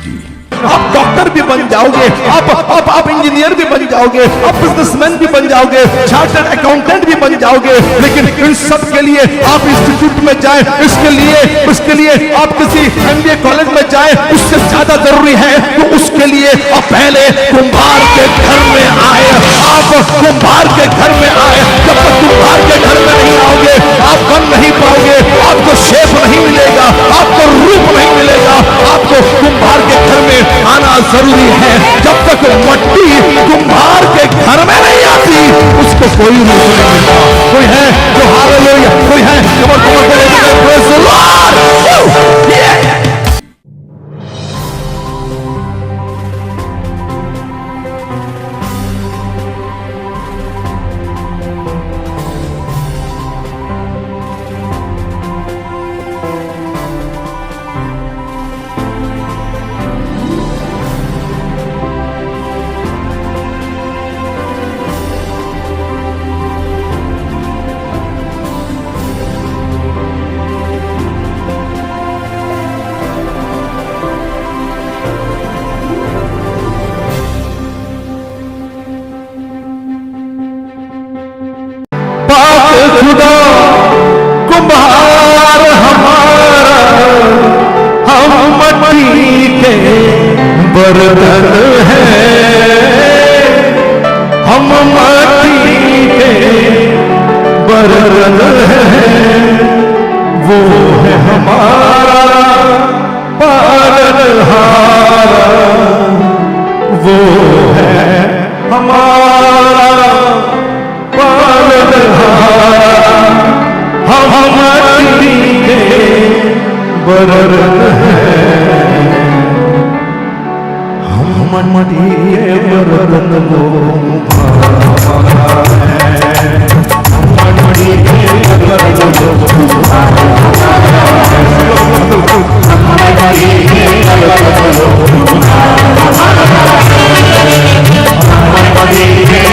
जी आप डॉक्टर भी बन जाओगे, आप इंजीनियर भी बन जाओगे, आप बिजनेसमैन भी बन जाओगे, चार्टर्ड अकाउंटेंट भी बन जाओगे, लेकिन इन सब के लिए आप इंस्टीट्यूट में जाएं, उसके लिए आप किसी एमबीए कॉलेज में जाएं, उससे ज्यादा जरूरी है तो उसके लिए आप पहले कुम्हार के घर में आए। आप कुम्हार के घर में आए। जब तक कुम्हार के घर में नहीं आओगे आप बन नहीं पाओगे, आपको शेप नहीं मिलेगा, आपको रूप नहीं मिलेगा। आपको कुम्हार के घर में आना जरूरी है। जब तक मट्टी कुम्हार के घर में नहीं आती उसको कोई रूप नहीं मिलता। कोई है जो हालेलुया, कोई है प्रेज़ द लॉर्ड। खुदा कुम्हार हमारा, हम मट्टी के बर्तन हैं, हम मट्टी के बर्तन हैं। वो है हमारा पालनहार, वो है हमारा हम मट्टी के बर्तन हैं, हम मट्टी के बर्तन वो हमारा है, हम मट्टी के बर्तन वो हमारा है, हम मट्टी के बर्तन वो हमारा है, हम मट्टी के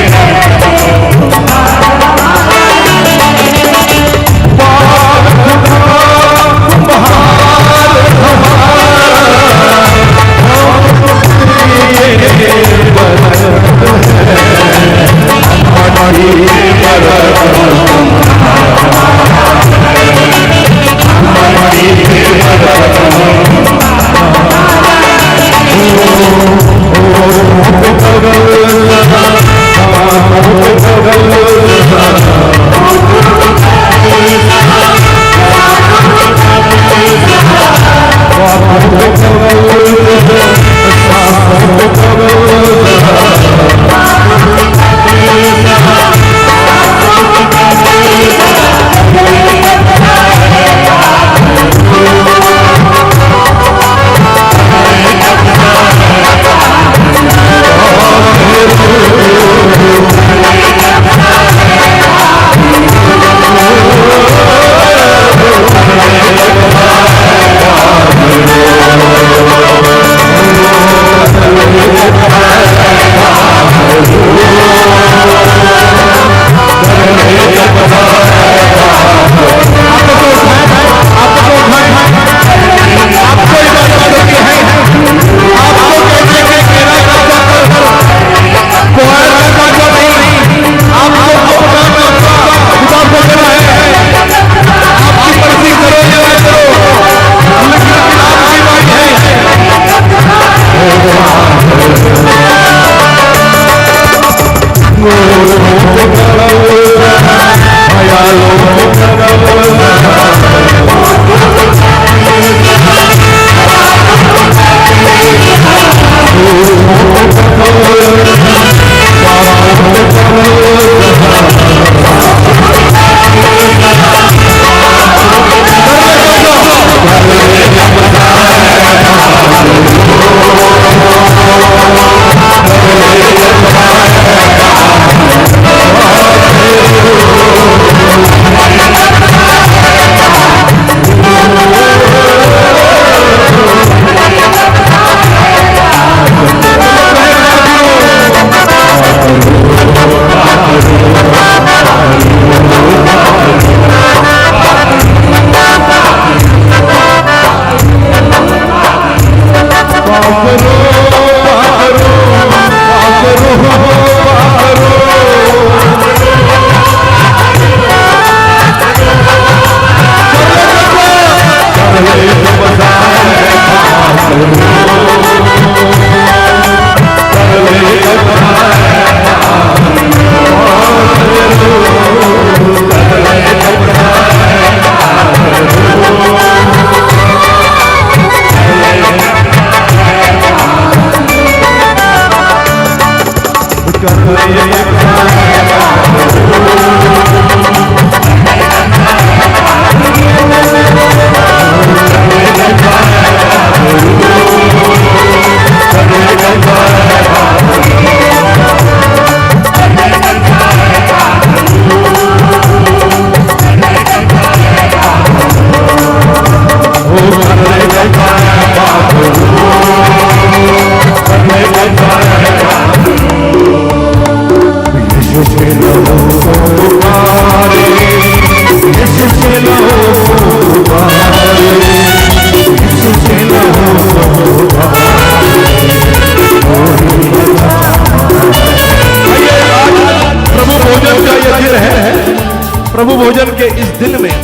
इस दिन में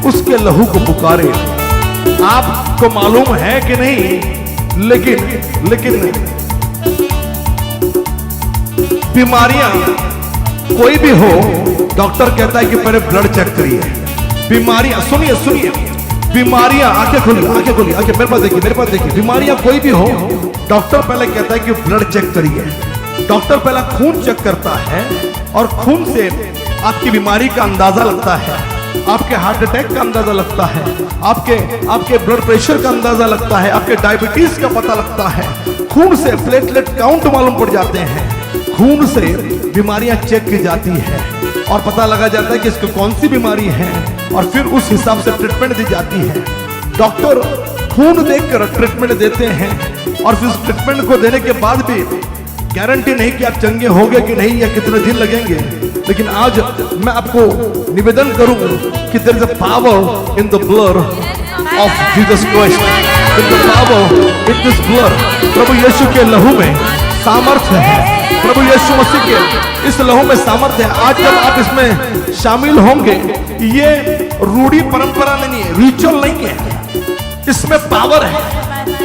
उसके लहू को पुकारे। आपको मालूम है कि नहीं, लेकिन बीमारियां कोई भी हो, डॉक्टर कहता है कि पहले ब्लड चेक करिए। बीमारियां, सुनिए, बीमारियां, आंखें खोलिए, आंखें मेरे पास देखिए, बीमारियां कोई भी हो, डॉक्टर पहले कहता है कि ब्लड चेक करिए। डॉक्टर पहला खून चेक करता है और खून से आपकी बीमारी का अंदाजा लगता है, आपके हार्ट अटैक का अंदाजा लगता है, आपके ब्लड प्रेशर का अंदाजा लगता है, आपके डायबिटीज का पता लगता है। खून से प्लेटलेट काउंट मालूम पड़ जाते हैं। खून से बीमारियां चेक की जाती है और पता लगा जाता है कि इसको कौन सी बीमारी है और फिर उस हिसाब से ट्रीटमेंट दी जाती है। डॉक्टर खून देखकर ट्रीटमेंट देते हैं और फिर उस ट्रीटमेंट को देने के बाद भी गारंटी नहीं कि आप चंगे होंगे कि नहीं या कितने दिन लगेंगे। लेकिन आज मैं आपको निवेदन करूं कि there is a power in the blood of Jesus Christ, in the power in this blood. प्रभु यीशु के लहू में सामर्थ्य है, प्रभु यीशु मसीह के इस लहू में सामर्थ्य है। आज जब आप इसमें शामिल होंगे, ये रूढ़ी परंपरा नहीं है, रिचुअल नहीं है, इसमें पावर है।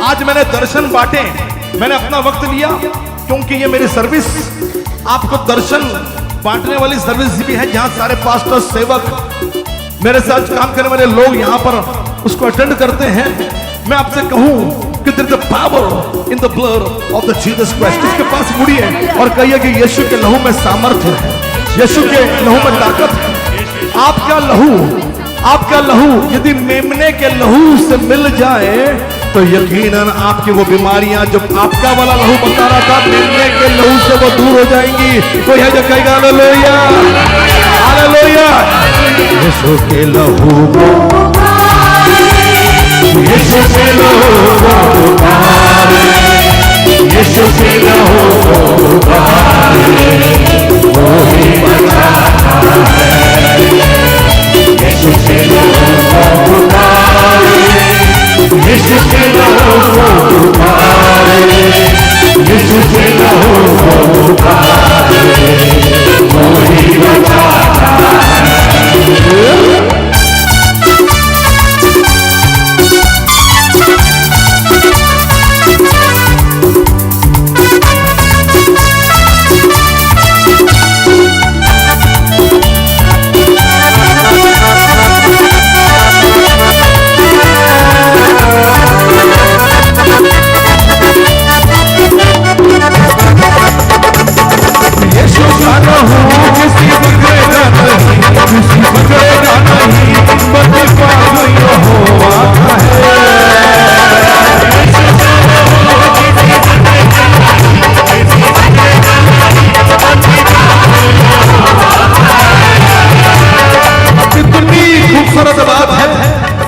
आज मैंने दर्शन बांटे, मैंने अपना वक्त लिया क्योंकि ये मेरी सर्विस आपको दर्शन बांटने वाली सर्विस भी है, जहां सारे पास्टर, सेवक, मेरे साथ काम करने वाले लोग यहां पर उसको अटेंड करते हैं। मैं आपसे कहूं कि there is a power in the blood of the Jesus Christ। इसके पास मुड़िए और कहिए कि यीशु के लहू में सामर्थ्य है, यीशु के लहू में ताकत है। आपका लहू यदि मेमने के लहू से मिल जाए तो यकीनन आपकी वो बीमारियां जो आपका वाला लहू बता रहा था, मेमने के लहू से वो दूर हो जाएंगी। कोई है जो कहेगा हालेलुया, हालेलुया। यीशु के लहू को, यीशु के लहू को पुकारे, यीशु के लहू को पुकारे, वो ही बचाता है। यीशु के लहू को पुकारे, यीशु के लहू को पुकारे, यीशु के लहू को पुकारे, वो ही बचाता है।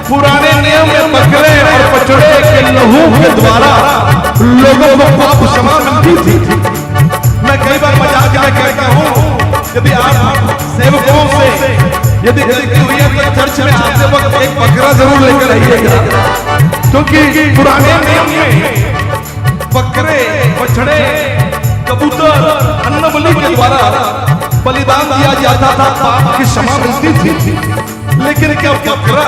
पुराने नियम में बकरे और बछड़े के लहू के द्वारा लोगों को पाप क्षमा मिलती थी। मैं कई बार मजाक में कहता हूँ, यदि आप सेवकों से यदि गलती हुई है तो चर्च में आते वक्त एक बकरा जरूर लेकर आइएगा, क्योंकि पुराने नियम में बकरे, बछड़े, कबूतर अन्न बलि के द्वारा बलिदान दिया जाता था, पाप की क्षमा मिलती थी। लेकिन क्या बकरा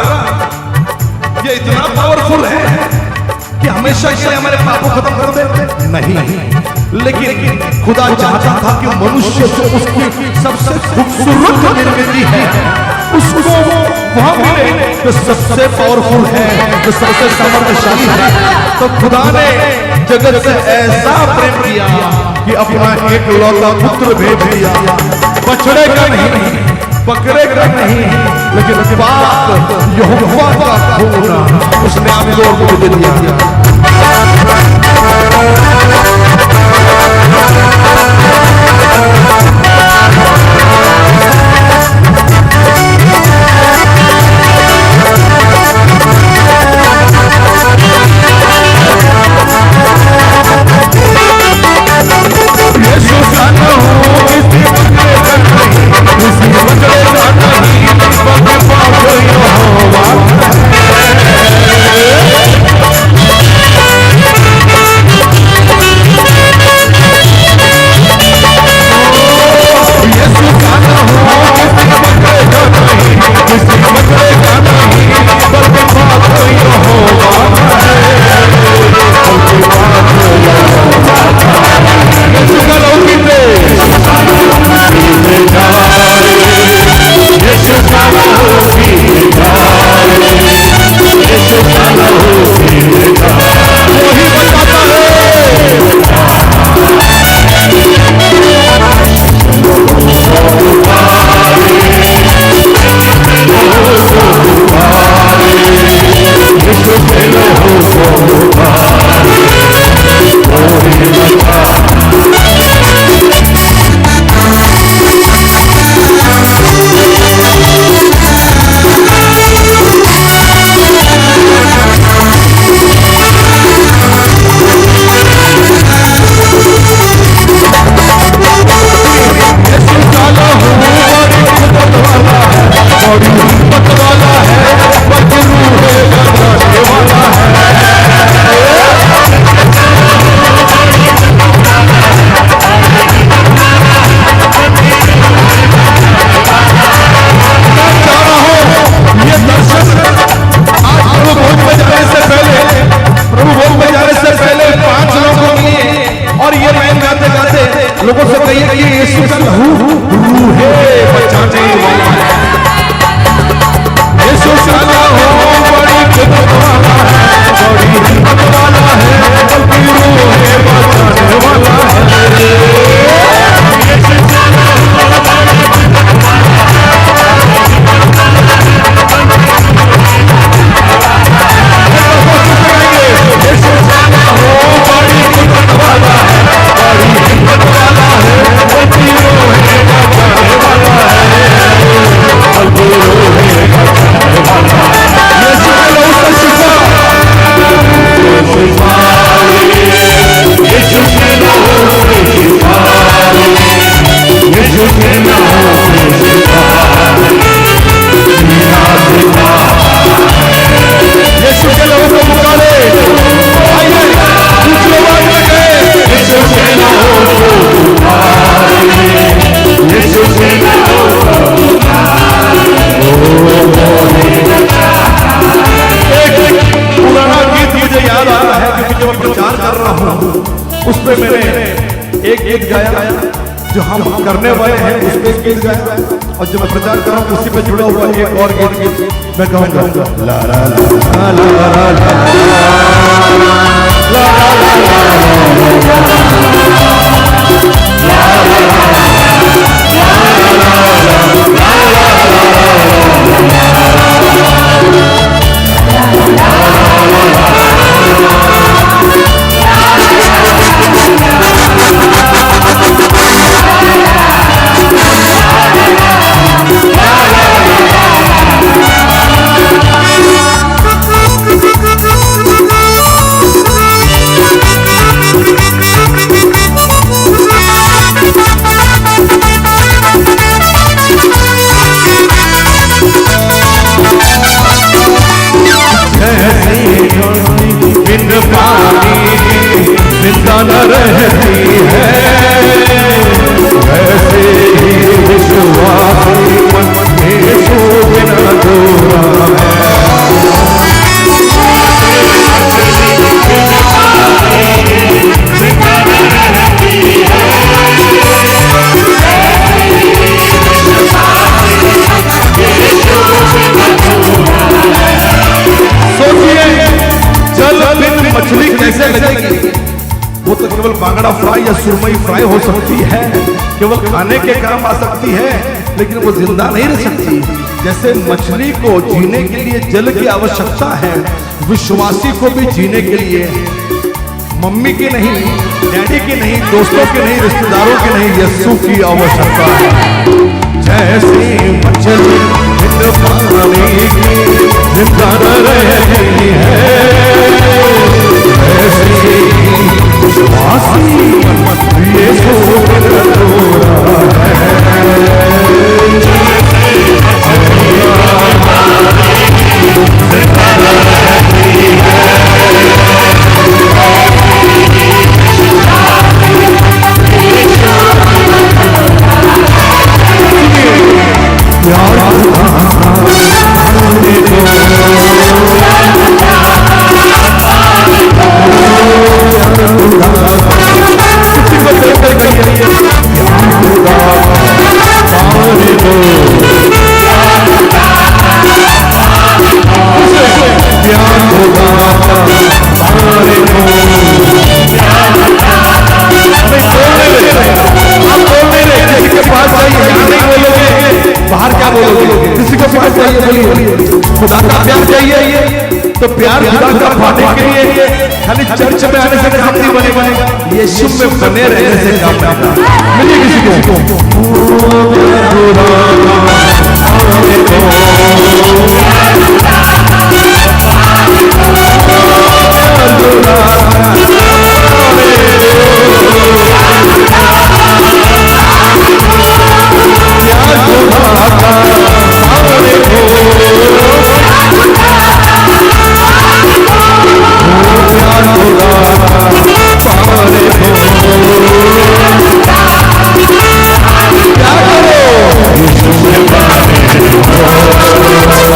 ये इतना पावरफुल है कि हमेशा से हमारे पापों खत्म कर दे? नहीं, लेकिन खुदा चाहता था कि मनुष्य जो उसकी सबसे खूबसूरत निर्मित है उसको वहां मिले जो सबसे पावरफुल है, जो सबसे सामर्थ्यशाली है। तो खुदा ने जगत से ऐसा प्रेम किया कि अपना एक लौता पुत्र भेज दिया, बछड़े का नहीं, बकरे का नहीं, लेकिन बाप यहोवा का खून उसने आपको दे दिया। जो हम करने वाले हैं उस पे गीत गाया, और जो मैं प्रचार कर रहा हूँ उसी पे जुड़ा हुआ एक और गीत मैं कहूँगा। ला ला ला ला ला ला न रहती है, वैसे ही विश्वासी मन यीशु बिना अधूरा है। सोचिए जल बिन मछली कैसे लगेगी? वो तो केवल बांगड़ा फ्राई या सुरमई फ्राई हो सकती है, केवल खाने के काम आ सकती है, लेकिन वो जिंदा नहीं रह सकती। जैसे मछली को जीने के लिए जल की आवश्यकता है, विश्वासी को भी जीने के लिए मम्मी की नहीं, डैडी की नहीं, दोस्तों की नहीं, रिश्तेदारों की नहीं, यीशु की आवश्यकता है। जैसे मछली बिन पानी की जिंदा न रहती है, ऐसे विश्वासी यीशु बिना अधूरा है। बाहर क्या बोलोगे? किसी को प्यार चाहिए बोलिए, खुदा का प्यार चाहिए तो प्यार खुदा का पाने के लिए खाली चर्च में आने से काम नहीं बनेगा, यीशु में बने रहने से काम बनेगा। मिलिए किसी को क्या करो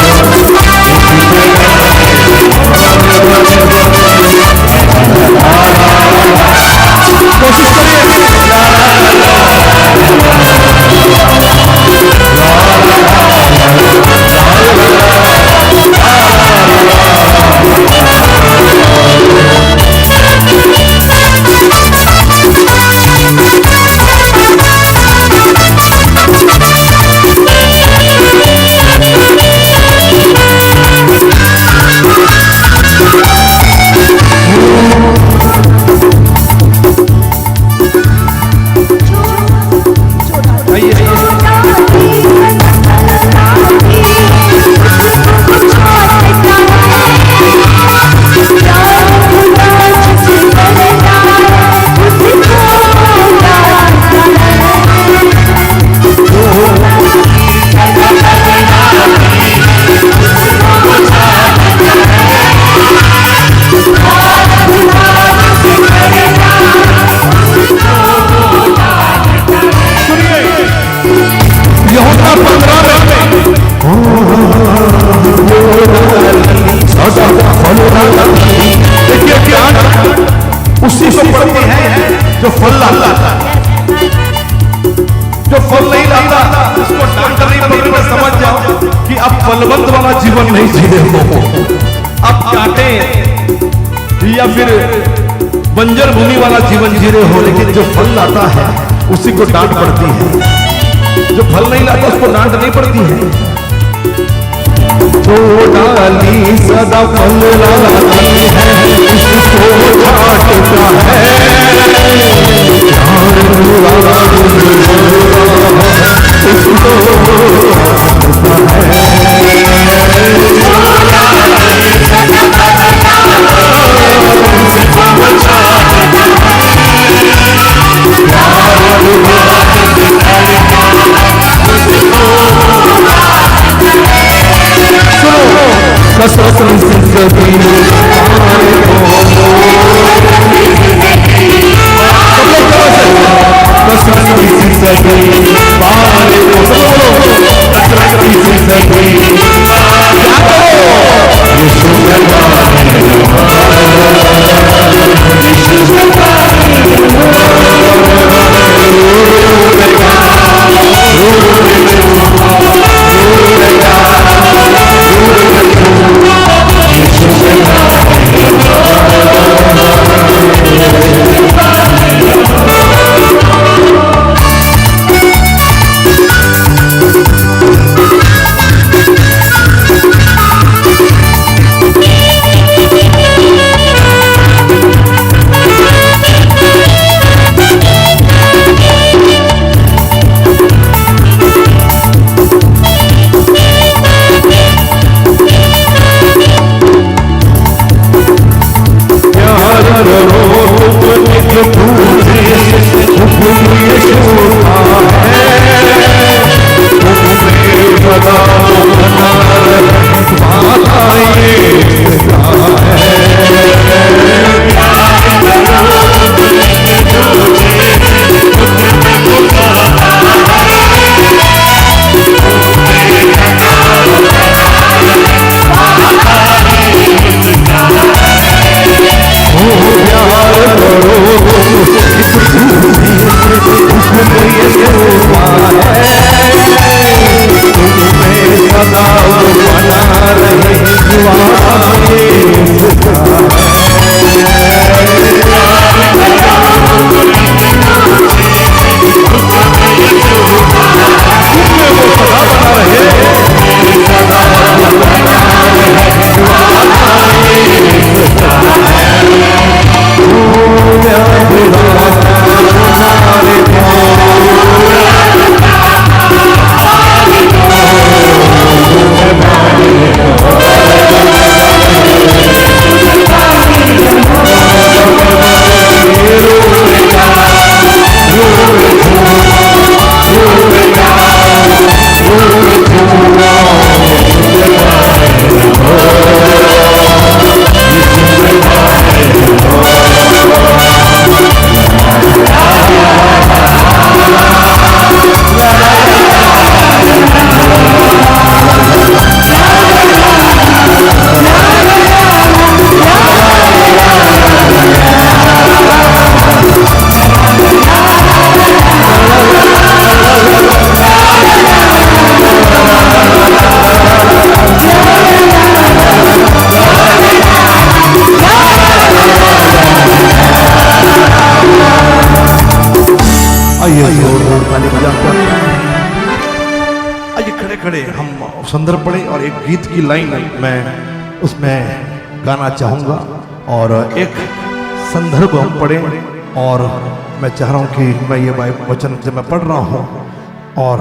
फलवंत वाला जीवन नहीं जी रहे हो, आप काटे या फिर बंजर भूमि वाला जीवन जी रहे हो, लेकिन जो फल लाता है उसी को डांट पड़ती है, जो फल नहीं लाता उसको डांट नहीं पड़ती है। जो डाली सदा फल लाती है इसको डांटता खड़े हम संदर्भ पढ़े और एक गीत की लाइन मैं उसमें गाना चाहूँगा और एक संदर्भ हम पढ़े और मैं चाह रहा हूँ कि मैं ये वचन जब मैं पढ़ रहा हूँ और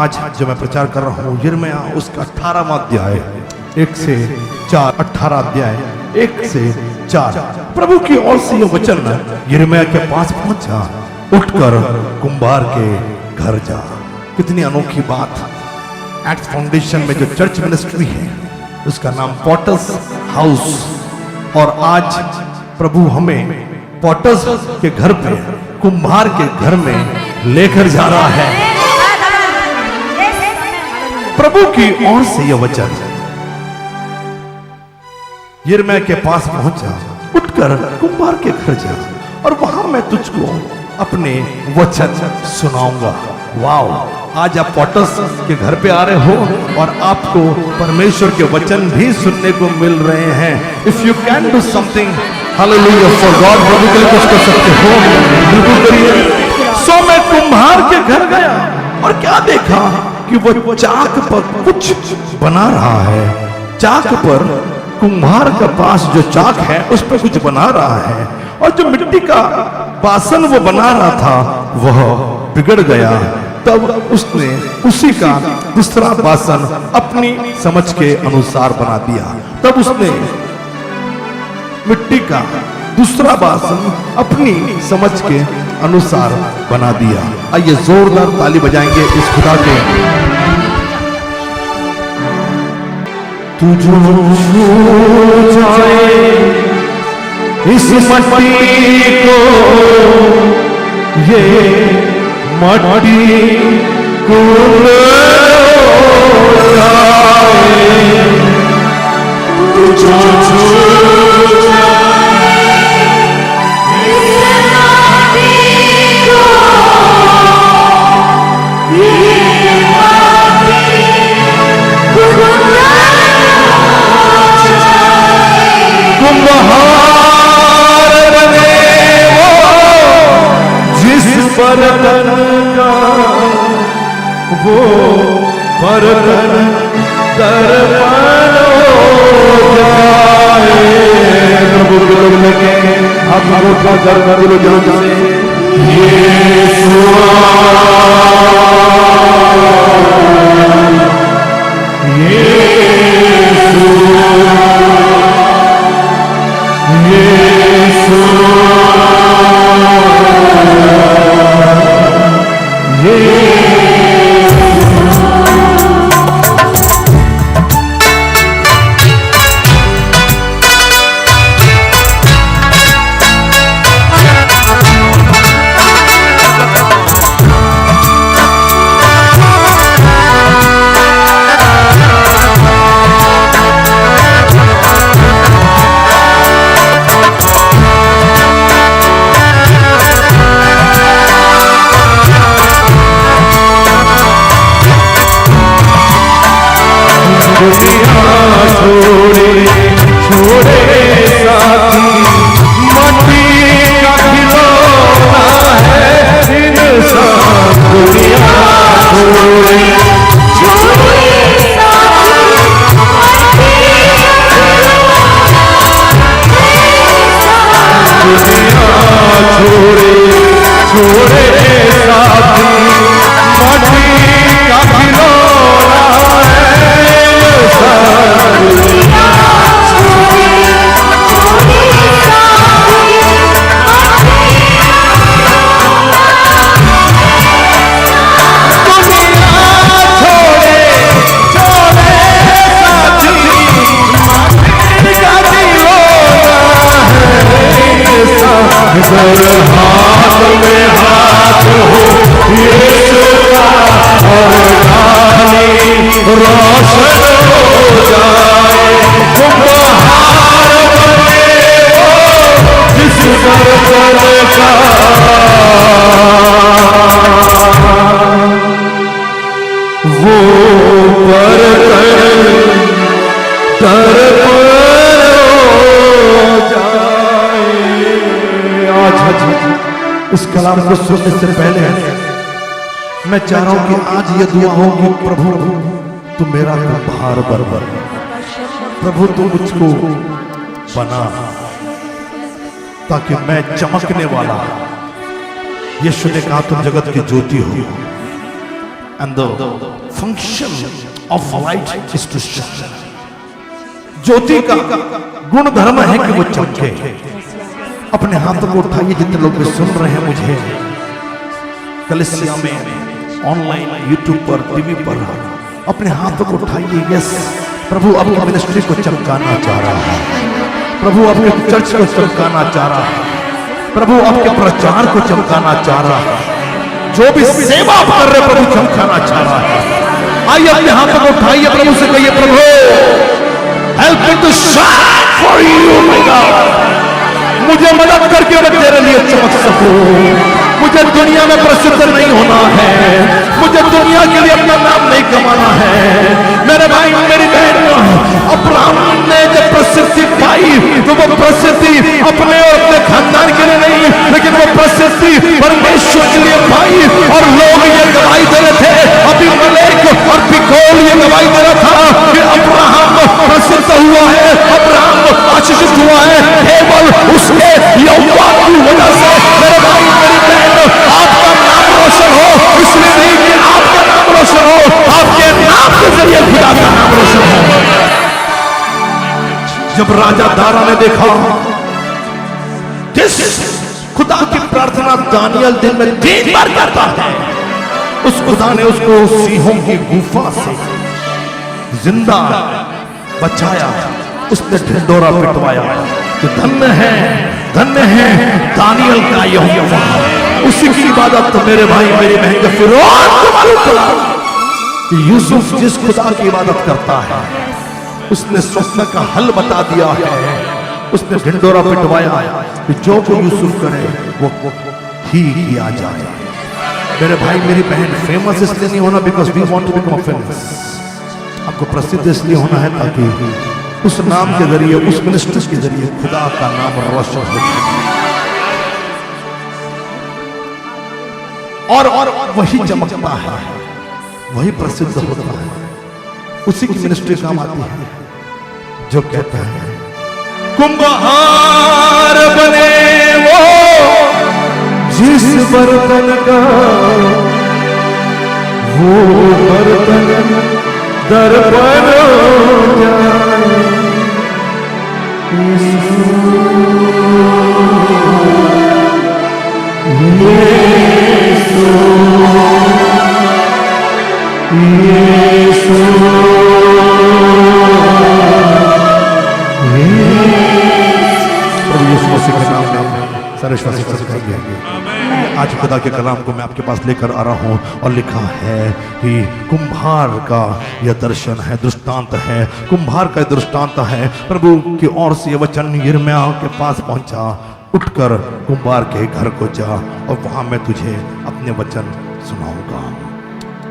आज जो मैं प्रचार कर रहा हूँ यिर्मयाह उसका 18वां अध्याय 1 से 4 18 अध्याय 1 से 4 प्रभु की ओर से ये वचन यिर्मयाह के पास पहुंचा, उठकर कुंभार के घर जा। कितनी अनोखी बात। एक्ट फाउंडेशन में जो चर्च मिनिस्ट्री है उसका नाम पॉटर्स हाउस, और आज प्रभु हमें पॉटर्स के घर पे कुंभार के घर में लेकर जा रहा है। प्रभु की ओर से यह वचन यिर्मयाह के पास पहुंचा, उठकर कुंभार के घर जा और वहां मैं तुझको अपने वचन सुनाऊंगा। वाओ, आज आप पॉटर्स के घर पे आ रहे हो और आपको परमेश्वर के वचन भी सुनने को मिल रहे हैं। If you can do something hallelujah for God, प्रभु के लिए कुछ कर सकते हो, बिल्कुल करिए। सो मैं कुम्हार के घर गया और क्या देखा कि वो चाक पर कुछ बना रहा है। चाक पर, कुम्हार के पास जो चाक है उस पर कुछ बना रहा है, और जो मिट्टी का बासन वो बना रहा था वह बिगड़ गया। तब उसने उसी का दूसरा बासन अपनी समझ के अनुसार बना दिया। तब उसने मिट्टी का दूसरा बासन अपनी समझ के अनुसार बना दिया। आइए जोरदार ताली बजाएंगे इस खुदा के। तू जो जाए इस मट्टी को, ये मट्टी को जाए, तू जो कुम्हार बने वो जिस बर्तन का, वो बर्तन दर्पण हो जाए। प्रभु के लोग लेके आप का दर्पण लो जान से यीशु छोड़े छोड़े साथी, मट्टी का खिलौना है इंसान। दुनिया छोड़े छोड़े दुनिया छोड़े छोड़े साथी, मट्टी का खिलौना है हाथ में हाथ हो यीशु का, और डाली रोशन हो जाए। कुम्हार बने वो जिस बर्तन का, वो बर्तन दर्पण हो जाए। आज इस कलाम को सुनने से पहले मैं चाह रहा हूं कि आज ये दुआ हो कि प्रभु तू मेरा कुम्हार बन, प्रभु तू मुझको बना ताकि मैं चमकने वाला, यीशु ने कहा तुम जगत की ज्योति हो। And the function of light is to shine. ज्योति का गुण धर्म है कि वो चमके। अपने हाथों को उठाइए जितने लोग भी सुन रहे हैं मुझे, कलीसिया में, ऑनलाइन, यूट्यूब पर, टीवी पर, अपने हाथों को उठाइए। यस, प्रभु आपकी मिनिस्ट्री को चमकाना चाह रहा है, प्रभु आपके चर्च को चमकाना चाह रहा है, प्रभु आपके प्रचार को चमकाना चाह रहा है। जो भी सेवा आप कर रहे प्रभु चमकाना चाह रहा है। आइए अपने हाथों को उठाइए, प्रभु से कहिए प्रभु help me to shine for you my God, मुझे मदद करके मैं तेरे लिए चमक सकूं। मुझे दुनिया में प्रसिद्ध नहीं होना है, मुझे दुनिया के लिए अपना नाम नहीं कमाना है। मेरे भाई मेरी बहन, अब्राहम ने जब प्रसिद्धि पाई तो वो प्रसिद्धि अपने और अपने खानदान के लिए नहीं, लेकिन वो प्रसिद्धि परमेश्वर के लिए पाई। और लोग ये गवाही दे रहे थे, अभी मलेक और पिकोल ये गवाही दे रहा था कि अब्राहम प्रसिद्ध हुआ है, अब्राहम आशीषित हुआ है केवल उसके यहोवा की वजह से। मेरे भाई मेरी बहन, आपका नाम रोशन हो, इसलिए नहीं कि आपका नाम रोशन हो, आपके नाम के जरिए खुदा का नाम रोशन हो। जब राजा दारा ने देखा जिस खुदा की प्रार्थना दानियल दिन में 3 बार करता है, उस खुदा ने उसको सिंहों की गुफा से जिंदा बचाया, उसने ढिंढोरा पिटवाया। तो धन्य है दानियल का यहोवा, उसी की इबादत। तो मेरे भाई मेरी बहन का फिरौन को मालूम पड़ा कि यूसुफ जिस खुदा की इबादत करता है, उसने स्वप्न का हल बता दिया है, उसने ढिंढोरा पिटवाया कि जो को यूसुफ करे वो ही किया जाए। मेरे भाई मेरी बहन, फेमस इसलिए नहीं होना because we want to become famous. आपको प्रसिद्ध इसलिए होना है ताकि उस नाम के जरिए, उस मिनिस्टर के जरिए खुदा का नाम रोशन हो। और वही चमकता है, वही प्रसिद्ध होता है, उसी की मिनिस्ट्री काम आती है जो कहता है कुम्हार बने वो जिस बर्तन का, वो बर्तन दर्पण जाए। आज खुदा के कलाम को मैं आपके पास लेकर आ रहा हूं और लिखा है कि कुम्हार का यह दर्शन है, दृष्टांत है। कुम्हार का दृष्टांत है, प्रभु की ओर से यह वचन यिर्मयाह के पास पहुंचा, उठकर कुम्हार के घर को जा और वहां मैं तुझे अपने वचन सुनाऊंगा।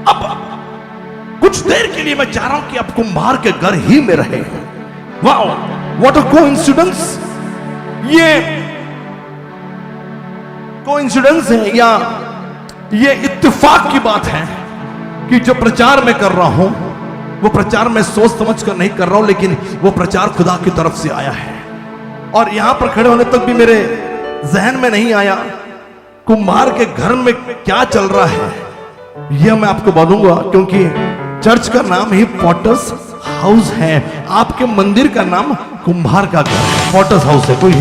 अब कुछ देर के लिए मैं चाह रहा हूं कि आप कुम्हार के घर ही में रहे। Wow, what a coincidence! ये कोइंसिडेंस है या ये इत्तेफाक की बात है कि जो प्रचार मैं कर रहा हूं वो प्रचार मैं सोच समझ कर नहीं कर रहा हूं, लेकिन वो प्रचार खुदा की तरफ से आया है। और यहां पर खड़े होने तक भी मेरे जहन में नहीं आया कुम्हार के घर में क्या चल रहा है, यह मैं आपको बोलूंगा, क्योंकि चर्च का नाम ही पॉटर्स हाउस है। आपके मंदिर का नाम कुम्हार का घर है, पॉटर्स हाउस है। कोई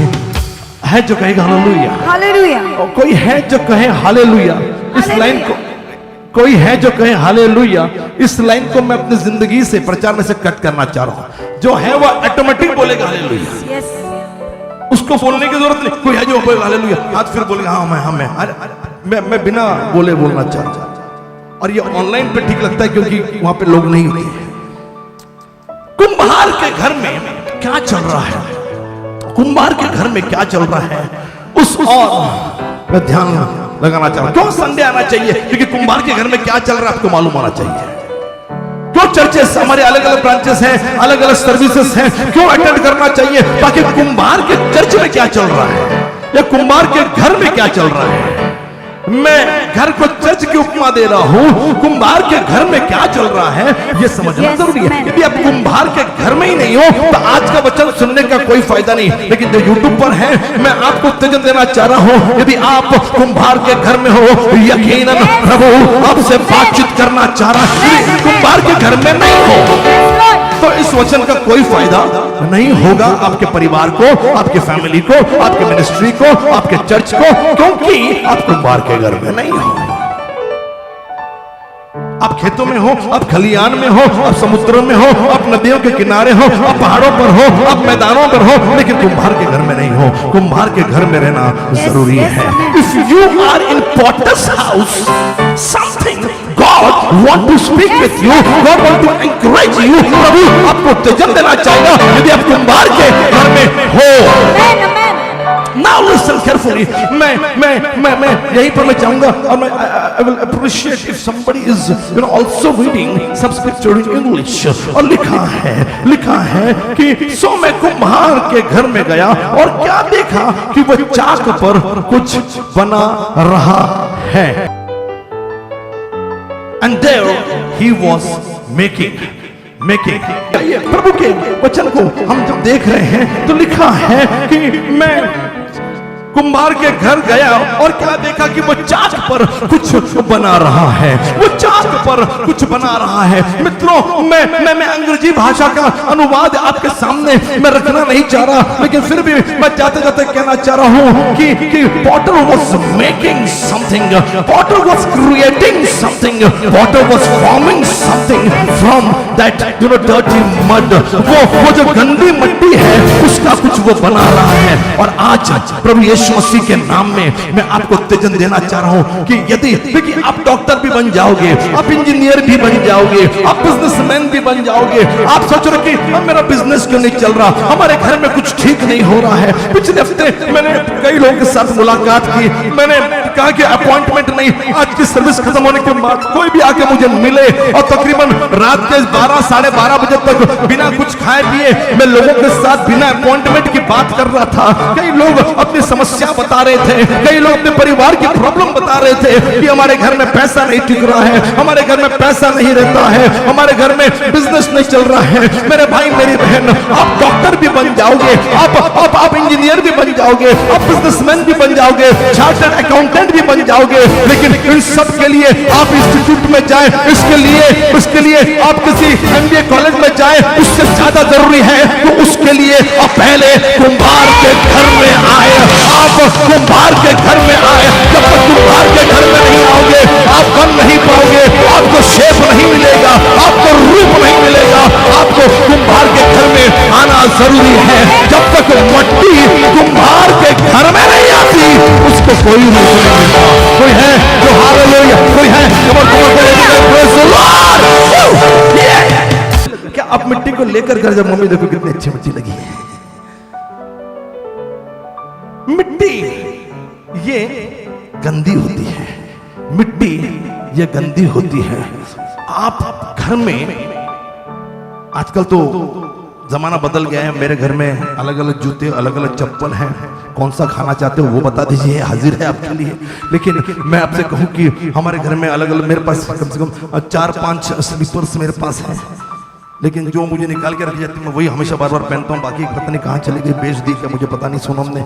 है जो कहेगा हालेलुया? हालेलुया। कोई है जो कहे हालेलुया? इस लाइन को कोई है जो कहे हालेलुया? इस लाइन को मैं अपनी जिंदगी से, प्रचार में से कट करना चाह रहा हूं। जो है वो ऑटोमेटिक बोलेगा हालेलुया, उसको बोलने की जरूरत नहीं। कोई है जो बोलेगा हालेलुया, आज फिर बोलेगा हाँ मैं मैं बिना बोले बोलना चाहता हूं। और ये ऑनलाइन पे ठीक लगता है क्योंकि वहां पे लोग नहीं होते। कुम्हार के घर में क्या चल रहा है, कुम्हार के घर में क्या चल रहा है, उस और मैं ध्यान लगाना चाह रहा हूं। क्यों संडे आना चाहिए? क्योंकि कुम्हार के घर में क्या चल रहा है आपको मालूम होना चाहिए। क्यों चर्चेस, हमारे अलग अलग ब्रांचेस हैं, अलग अलग सर्विसेज हैं, क्यों अटेंड करना चाहिए? ताकि कुम्हार के चर्च में क्या चल रहा है या कुम्हार के घर में क्या चल रहा है। मैं घर को चर्च की उपमा दे रहा हूं, कुम्हार के घर में क्या चल रहा है यह समझना जरूरी है। यदि आप कुम्हार के घर में ही नहीं हो तो आज का वचन सुनने का कोई फायदा नहीं। लेकिन जो यूट्यूब पर है, मैं आपको उत्तेजन देना चाह रहा हूं, यदि आप कुम्हार के घर में हो, यकीनन प्रभु आपसे बातचीत करना चाह रहा है। कुम्हार के घर में नहीं हो तो इस वचन का कोई फायदा नहीं होगा आपके परिवार को, आपके फैमिली को, आपके मिनिस्ट्री को, आपके चर्च को, क्योंकि आप कुम्हार के घर में नहीं हो। आप खेतों में हो, आप खलियान में हो, आप समुद्रों में हो, आप नदियों के किनारे हो, आप पहाड़ों पर हो, आप मैदानों पर हो, लेकिन कुम्हार के घर में नहीं हो। कुम्हार के घर में रहना जरूरी है। If you are in potter's house, something God want to speak with you, God want to encourage you। प्रभु आपको उत्तेजन देना चाहेगा यदि आप कुम्हार के घर में हो। Now listen carefully। नेसेसरी। मैं यहीं पर मैं चाहूंगा और मैं I will appreciate if somebody is also reading सब स्क्रिप्चर इन इंग्लिश। और लिखा है कि सो मैं कुम्हार के घर में गया और क्या देखा कि वो चाक पर कुछ बना रहा है। And there he was making प्रभु के वचन को हम जब देख रहे हैं तो लिखा है कि मैं कुम्हार के घर गया और क्या देखा कि वो चाक पर कुछ बना रहा है। वो चाक पर कुछ बना रहा है। मित्रों, मैं अंग्रेजी भाषा का अनुवाद आपके सामने मैं रखना नहीं चाह रहा, लेकिन फिर भी मैं जाते जाते कहना चाह रहा हूं कि Potter was making something, Potter was creating something, Potter was forming something from that dirty mud. वो जो गंदी मिट्टी है उसका कुछ वो बना रहा है। और आज प्रभु यीशु मसीह के नाम में मैं आपको उत्तेजन देना चाह रहा हूं कि यदि देखिए आप डॉक्टर भी बन जाओगे, आप इंजीनियर भी बन जाओगे, आप बिजनेसमैन भी बन जाओगे, आप सोच रहे कि मेरा बिजनेस क्यों नहीं चल रहा, हमारे घर में कुछ ठीक नहीं हो रहा है। पिछले हफ्ते मैंने कई लोगों के साथ मुलाकात की, मैंने कहा कि अपॉइंटमेंट नहीं, आज की सर्विस खत्म होने के बाद कोई भी आके मुझे मिले। और तकरीबन रात के 12 साढ़े 12 बजे तक बिना कुछ खाए पिए मैं लोगों के साथ बिना अपॉइंटमेंट की बात कर रहा था। कई लोग अपनी समस्या बता रहे थे, कई लोग अपने परिवार की प्रॉब्लम बता रहे थे कि हमारे घर में पैसा नहीं टिक रहा है, हमारे घर में पैसा नहीं रहता है, हमारे घर में बिजनेस नहीं चल रहा है। मेरे भाई मेरी बहन, आप डॉक्टर भी बन जाओगे, आप इंजीनियर भी बन जाओगे, आप बिजनेसमैन भी बन जाओगे, चार्टर्ड अकाउंटेंट भी बन जाओगे, लेकिन इन सब के लिए आप इंस्टीट्यूट में जाए, उसके लिए आप किसी एमबीए कॉलेज में जाए, उससे ज्यादा जरूरी है तो उसके लिए आप पहले कुम्हार के घर में आए। आप कुम्हार के घर में आए। जब तक कुम्हार के घर में नहीं आओगे आप बन नहीं पाओगे, आपको शेप नहीं मिलेगा, आपको रूप नहीं मिलेगा। आपको कुम्हार के घर में आना जरूरी है। जब तक मट्टी कुम्हार के घर में नहीं आती उसको कोई रूप नहीं मिलता। कोई है जो हालेलुया, कोई है क्या आप मिट्टी को लेकर घर जब मम्मी देखो कितनी अच्छी मिट्टी लगी है। मिट्टी ये गंदी होती है, मिट्टी ये गंदी होती है। आप घर में आजकल तो जमाना बदल गया है, मेरे घर में अलग अलग जूते, अलग अलग चप्पल हैं। कौन सा खाना चाहते हो वो बता दीजिए, हाजिर है आपके लिए। लेकिन मैं आपसे कहूं कि हमारे घर में अलग अलग, मेरे पास कम से कम 4-5 स्लीपर्स मेरे पास हैं, लेकिन जो मुझे निकाल के रख जाती है मैं वही हमेशा बार बार पहनता हूँ। बाकी पता नहीं कहाँ चली गई, बेच दी क्या मुझे पता नहीं, सुना हमने।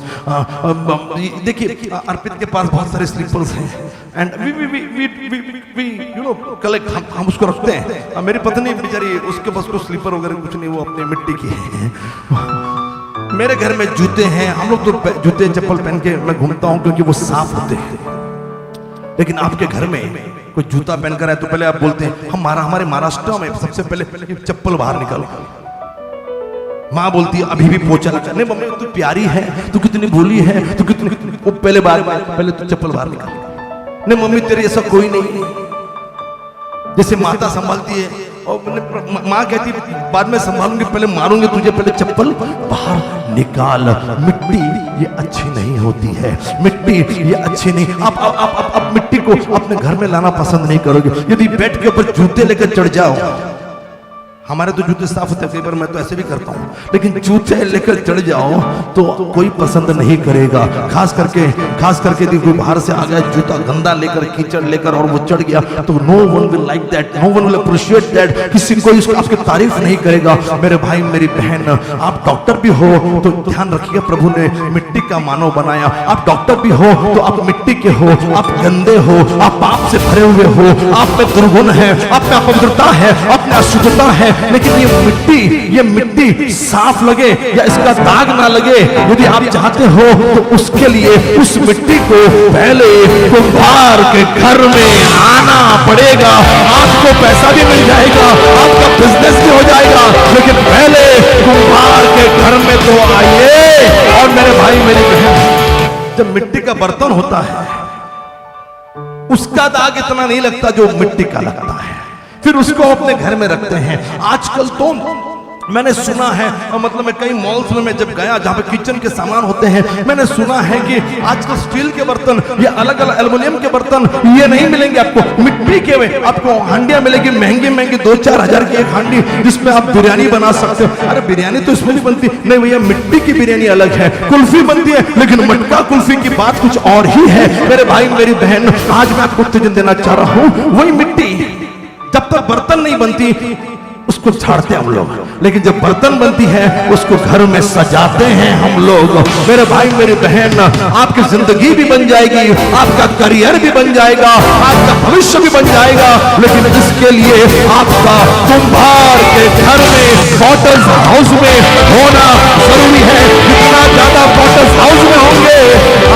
देखिए अर्पित के पास बहुत सारे स्लीपर्स हैं and we you know collect, हम उसको रखते हैं। मेरी पत्नी बेचारी उसके पास कुछ स्लीपर वगैरह कुछ नहीं, वो अपने मिट्टी की है। मेरे घर में जूते हैं, हम लोग तो जूते चप्पल पहन के मैं घूमता हूँ क्योंकि वो साफ होते हैं। लेकिन आपके घर में कोई जूता पहनकर आए तो पहले आप बोलते हैं, हमारे महाराष्ट्र में सबसे पहले चप्पल बाहर निकालो। माँ बोलती है अभी भी पोछा लगा, नहीं मम्मी तू प्यारी है, तू कितनी भोली है, तू कितनी वो पहले तू चप्पल बाहर निकाल। नहीं मम्मी तेरे ऐसा कोई नहीं। जैसे माता संभालती है और माँ कहती बाद में संभालूंगी, पहले मारूंगी तुझे, पहले चप्पल बाहर निकाल। मिट्टी ये अच्छी नहीं होती है, मिट्टी ये अच्छी नहीं। आप मिट्टी को अपने घर में लाना पसंद नहीं करोगे। यदि बेड के ऊपर जूते लेकर चढ़ जाओ, हमारे तो जूते साफ होते हैं, कई बार मैं तो ऐसे भी करता हूँ, लेकिन जूते लेकर चढ़ जाओ तो कोई पसंद नहीं करेगा। खास करके यदि कोई बाहर से आ गया जूता गंदा लेकर, कीचड़ लेकर और वो चढ़ गया तो no one will like that, no one will appreciate that. किसी कोई आपकी तारीफ नहीं करेगा। मेरे भाई मेरी बहन, आप डॉक्टर भी हो तो ध्यान रखिएगा, प्रभु ने मिट्टी का मानव बनाया। आप डॉक्टर भी हो तो आप मिट्टी के हो, आप गंदे हो, आप पाप से भरे हुए हो, आप में दुर्गुण है, आप में अपवित्रता है, आप में अशुद्धता है। लेकिन ये मिट्टी साफ लगे या इसका दाग ना लगे, यदि आप चाहते हो तो उसके लिए उस मिट्टी को पहले कुम्हार के घर में आना पड़ेगा। आपको पैसा भी मिल जाएगा, आपका बिजनेस भी हो जाएगा, लेकिन पहले कुम्हार के घर में तो आइए। और मेरे भाई मेरी बहन, जब मिट्टी का बर्तन होता है उसका दाग इतना नहीं लगता जो मिट्टी का लगता है, फिर उसको अपने घर में रखते हैं। आजकल तो मैंने सुना है, मतलब मैं कई मॉल्स में मैं जब गया जहाँ पे किचन के सामान होते हैं, मैंने सुना है कि आजकल स्टील के बर्तन या अलग अलग एल्युमिनियम के बर्तन ये नहीं मिलेंगे आपको, मिट्टी के आपको हांडियां मिलेगी, महंगी महंगी 2-4 हजार की एक हांडी जिसमें आप बिरयानी बना सकते हो। अरे बिरयानी तो इसमें नहीं बनती, नहीं भैया मिट्टी की बिरयानी अलग है। कुल्फी बनती है लेकिन मटका कुल्फी की बात कुछ और ही है। मेरे भाई मेरी बहन, आज मैं आपको उत्तेजन देना चाह रहा हूँ, वही मिट्टी जब तक बर्तन नहीं बनती उसको झाड़ते हम लोग, लेकिन जब बर्तन बनती है उसको घर में सजाते हैं हम लोग। मेरे भाई मेरी बहन, आपकी जिंदगी भी बन जाएगी, आपका करियर भी बन जाएगा, आपका भविष्य भी बन जाएगा, लेकिन इसके लिए आपका कुंभार के घर में, पॉटर्स हाउस में होना जरूरी है। जितना ज्यादा पॉटर्स हाउस में होंगे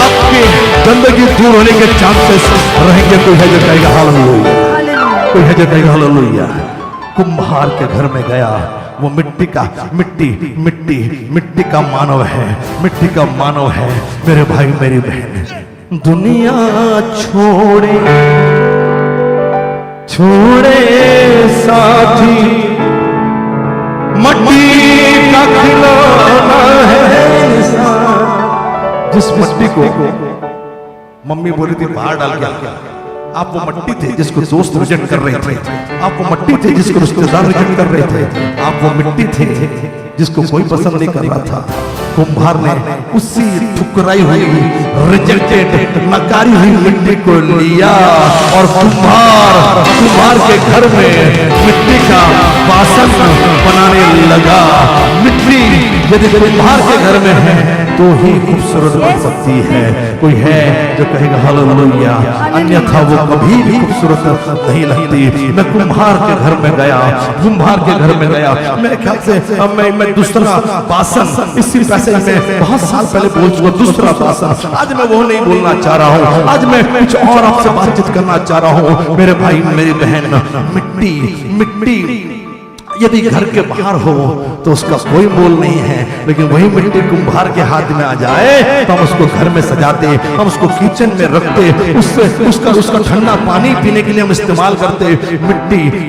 आपकी जिंदगी दूर होने के चांसेस रहेंगे। कोई है जो कहेगा हालेलुया, कोई है जो कहेगा हालेलुया। कुम्हार के घर में गया, वो मिट्टी का मानव है, मिट्टी का मानव है। मेरे भाई मेरी बहन, दुनिया छोड़े साथी, मिट्टी का खिलौना है इंसान। जिस मिट्टी को मम्मी बोली थी बाहर डाल के, आप वो मिट्टी थे जिसको दोस्त रिजेक्ट कर रहे थे, आप वो मिट्टी थे जिसको रिश्तेदार रिजेक्ट कर रहे थे, आप वो मिट्टी थे जिसको कोई पसंद नहीं कर रहा था। कुम्हार ने उसी ठुकराई हुई, रिजेक्टेड, नकारी हुई मिट्टी को लिया और कुम्हार के घर में मिट्टी का बासन बनाने लगा। मिट्टी यदि कुम्हार के घर में है तो ही खूबसूरत बन सकती है। कोई है जो कहेगा हालेलुया, अन्यथा वो कभी भी खूबसूरत नहीं लगती। मैं कुम्हार के घर में गया, कुम्हार के घर में गया, मेरे ख्याल से मैं दूसरा बासन इसी पैसे में बहुत साल पहले बोल चुका, दूसरा बासन। आज मैं वो नहीं बोलना चाह रहा हूँ, आज मैं कुछ और आपसे बातचीत करना चाह रहा हूँ। मेरे भाई मेरी बहन, मिट्टी यदि घर के बाहर हो तो उसका कोई मोल नहीं है, लेकिन वही मिट्टी कुम्हार के हाथ में आ जाए तो हम उसको घर में सजाते, हम उसको किचन में रखते, उससे उसका ठंडा पानी पीने के लिए हम इस्तेमाल करते।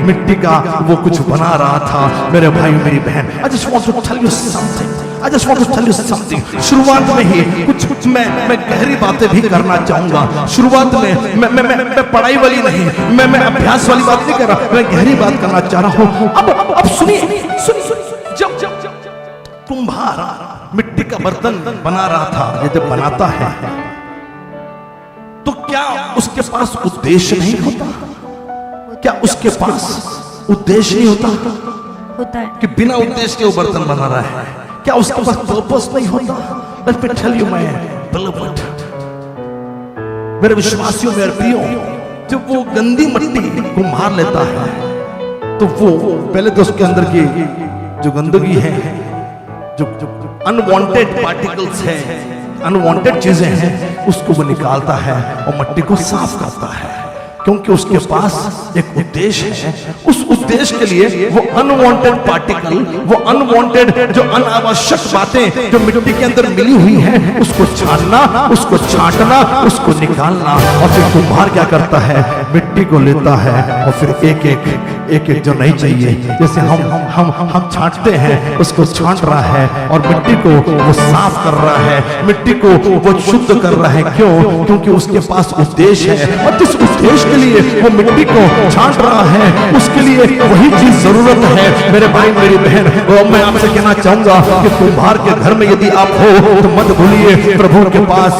मिट्टी का वो कुछ बना रहा था। मेरे भाई मेरी बहन, I just want to tell you something। शुरुआत में ही कुछ मैं गहरी बातें भी करना चाहूंगा। शुरुआत में मैं पढ़ाई वाली नहीं, मैं अभ्यास वाली बात नहीं कर रहा, मैं गहरी बात करना चाह रहा हूं। अब सुनिए, जब कुम्हार मिट्टी का बर्तन बना रहा था, जब बनाता है तो क्या उसके पास उद्देश्य नहीं होता? क्या उसके पास उद्देश्य नहीं होता है कि बिना उद्देश्य के वो बर्तन बना रहा है? क्या उसके पास पर्पस नहीं होता? Let me tell you my beloved, मेरे विश्वासियों, मेरे प्रियो, जब वो गंदी मिट्टी कुम्हार लेता है तो वो पहले तो उसके अंदर की जो गंदगी है, जो अनवांटेड पार्टिकल्स है, अनवांटेड चीजें हैं, उसको वो निकालता है और मिट्टी को साफ करता है, क्योंकि उसके पास एक उद्देश्य है। उस उद्देश्य के लिए वो अनवांटेड पार्टिकल, वो अनवांटेड जो अनावश्यक बातें जो मिट्टी के अंदर मिली हुई हैं, उसको छानना, उसको छांटना, उसको निकालना। और फिर कुम्हार क्या करता है? मिट्टी को लेता है और फिर एक एक जो नहीं चाहिए, जैसे हम छांटते हैं, उसको छांट रहा है और मिट्टी को वो साफ कर रहा है, मिट्टी को वो शुद्ध कर रहा है। क्यों? क्योंकि उसके पास उद्देश्य है, और जिस उद्देश्य के लिए वो मिट्टी को छांट रहा है उसके लिए वही चीज जरूरत है। मेरे भाई मेरी बहन, और मैं आपसे कहना चाहूंगा कि कुम्हार के घर में यदि आप हो तो मत भूलिए, प्रभु के पास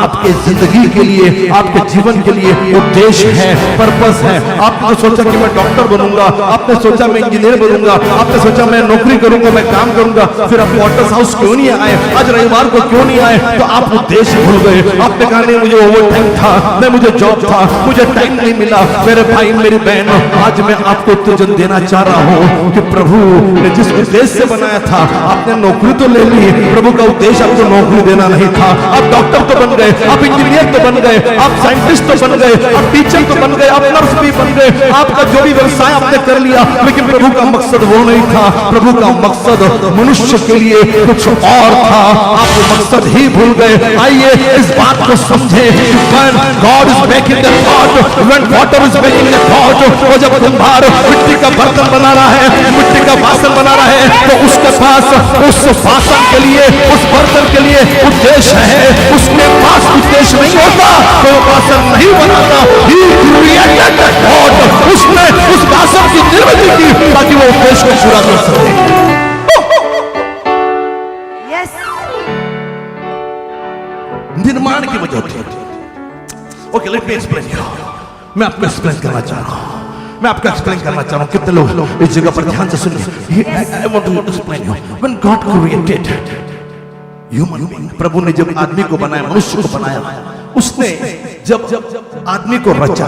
आपके जिंदगी के लिए, आपके जीवन के लिए उद्देश्य है, पर्पस है। आपने सोचा कि मैं डॉक्टर बनूंगा, आपने सोचा मैं इंजीनियर बनूंगा, आपने सोचा मैं नौकरी करूंगा, मैं काम करूंगा, फिर आप पॉटर्स हाउस क्यों नहीं आए? आज रविवार को क्यों नहीं आए? तो आप उद्देश्य भूल गए। आपने कहा नहीं, मुझे ओवर टाइम था, नहीं मुझे जॉब था, मुझे टाइम नहीं मिला। मेरे भाई मेरी बहन, आज मैं आपको उत्तेजन देना चाह रहा हूं कि प्रभु ने जिस उद्देश्य से बनाया था, आपने नौकरी तो ले ली, प्रभु का उद्देश्य आपको नौकरी देना नहीं था। आप डॉक्टर तो बन गए, आप इंजीनियर तो बन गए, आप साइंटिस्ट तो बन गए, आप टीचर तो बन गए, आप नर्स भी बन गए, आपका जो भी व्यवसाय आप आपने कर लिया, लेकिन प्रभु का मकसद वो नहीं था। प्रभु का मकसद मनुष्य के लिए कुछ और था। आप वो मकसद ही भूल गए। आइए इस बात को समझे। When God is making the pot, when water is making the pot, वो जब कुम्हार मिट्टी का बर्तन बना रहा है, मिट्टी का बासन बना रहा है, तो उसके पास उस बासन के लिए, उस बर्तन के लिए उद्देश्य है। उसके पास उद्देश्य नहीं होता तो वो बासन नहीं बनाता। He created the pot, उसने उस बासन की निर्मित की ताकि वो उद्देश्य को पूरा कर सके। निर्माण की वजह थी। Okay, let me explain you. मैं आपको एक्सप्लेन करना चाह रहा हूं। मैं आपको एक्सप्लेन करना चाह रहा हूं। कितने लोग इस जगह पर ध्यान से सुनिए। I want to explain you. When God created human being, प्रभु ने जब आदमी को बनाया, मनुष्य को बनाया, उसने जब आदमी को रचा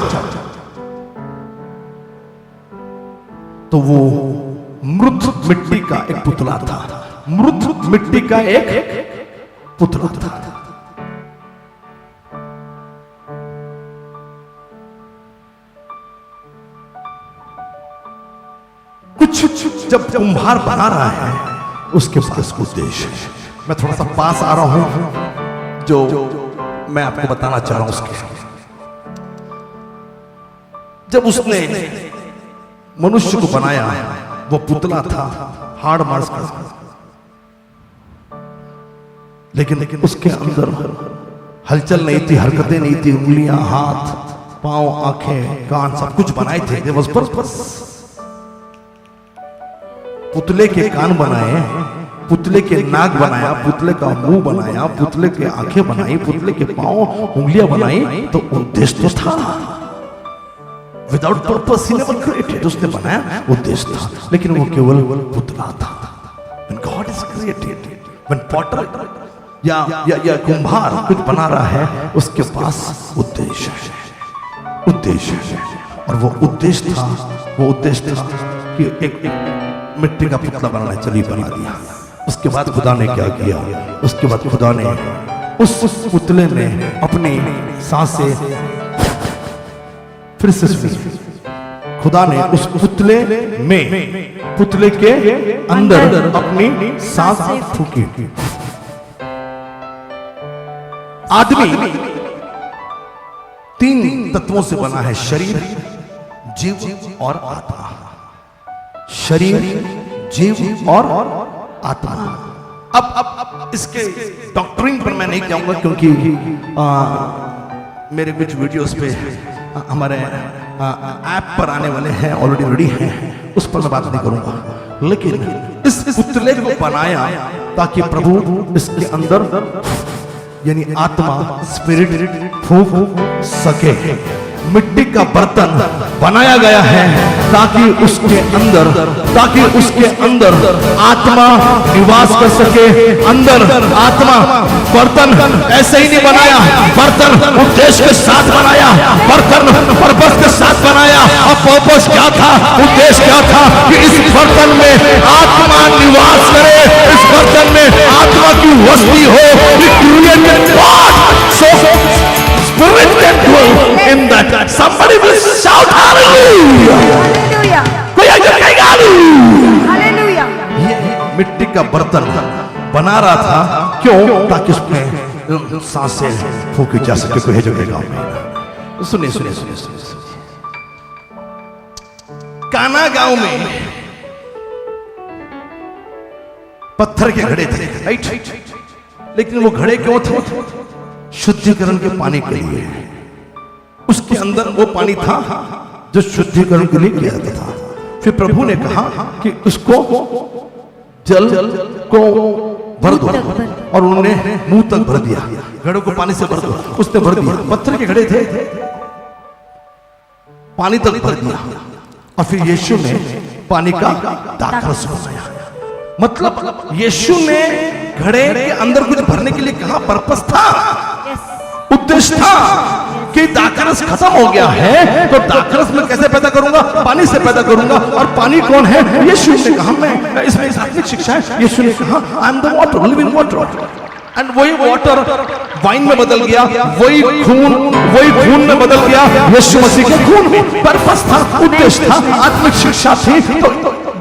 तो वो मृत मिट्टी का एक पुतला था। मृत मिट्टी का एक पुतला था। कुछ जब कुम्हार बना रहा है उसके पास उद्देश्य है। मैं थोड़ा सा पास आ रहा हूं जो मैं आपको बताना चाह रहा हूं। उसके जब उसने मनुष्य को बनाया, वो पुतला था, हार्ड मांस का, लेकिन उसके अंदर हलचल नहीं थी, हरकतें नहीं थी। उंगलियां, हाथ, पांव, आंखें, कान सब कुछ बनाए थे। There was purpose. पुतले के कान बनाए, पुतले के नाक बनाया, पुतले का मुंह बनाया, पुतले के आंखें बनाई, पुतले के पांव, उंगलियां बनाई, तो उद्देश्य तो था। Without purpose he never created. उसने बनाया, उद्देश्य था, लेकिन वो केवल पुतला था। When God is created, when potter या कुम्हार कुछ बना रहा है, उसके पास उद्देश्य है, उद्देश्य है। और वो उद्देश्य था, वो उद्देश्य था कि एक मिट्टी का पुतला बनाना, चलिए बना दिया। उसके बाद खुदा ने क्या किया? उसके बाद खुदा ने उस पुतले में अपनी सांसें फिर से सुनी। खुदा ने उस पुतले में, पुतले के अंदर अपनी सांस फूकी। आदमी 3 तत्वों से बना है, शरीर, जीव और आत्मा। शरीर, जीव और आत्मा। अब इसके डॉक्टरिंग पर मैं नहीं जाऊंगा, क्योंकि मेरे कुछ वीडियोस पे हमारे ऐप पर आने वाले हैं, ऑलरेडी रेडी हैं, उस पर मैं बात नहीं करूंगा। लेकिन इस पुतले को बनाया ताकि प्रभु इसके अंदर यानी आत्मा, स्पिरिट फूंक सके। मिट्टी का बर्तन बनाया गया है ताकि उसके अंदर आत्मा निवास कर सके। अंदर आत्मा, बर्तन ऐसे ही नहीं बनाया, बर्तन उद्देश्य के साथ बनाया, बर्तन पर्पस के साथ बनाया। और पर्पस क्या था, उद्देश्य क्या था? कि इस बर्तन में आत्मा निवास करे, इस बर्तन में आत्मा की वस्ती हो। Spirit can dwell in that. Somebody will shout hallelujah. कोई आगे कहेगा हालेलुया। ये मिट्टी का बर्तन बना रहा था, क्यों? ताकि उसमें सांसें फूकी जा सके। कोई है जो कहेगा? सुनिए सुनिए सुनिए सुनिए। काना गांव में पत्थर के घड़े थे, राइट? लेकिन वो घड़े क्यों थे? शुद्धिकरण के पानी के लिए। उसके अंदर वो पानी था जो शुद्धिकरण के लिए किया जाता था। फिर प्रभु ने कहा कि उसको जल को भर दो, और उन्होंने मुंह तक भर दिया। घड़ों को पानी से भर दो, उसने भर दिया। पत्थर के घड़े थे, पानी तक भर दिया। और फिर यीशु ने पानी का दाखरस बनाया। मतलब यीशु ने घड़े के अंदर कुछ भरने के लिए कहा, पर्पस था, उद्देश्य था कि दाखरस खत्म हो गया है, तो दाखरस में कैसे पैदा करूंगा? पानी से पैदा करूंगा। और पानी कौन है? यीशु ने कहा। मैं इसमें आत्मिक शिक्षा है। यीशु ने कहा, I am the water, living water, and वही वाटर वाइन में बदल गया, वही खून में बदल गया, यीशु मसीह के खून में। पर्पस था, उद्देश्य था, आत्मिक शिक्षा थी। तो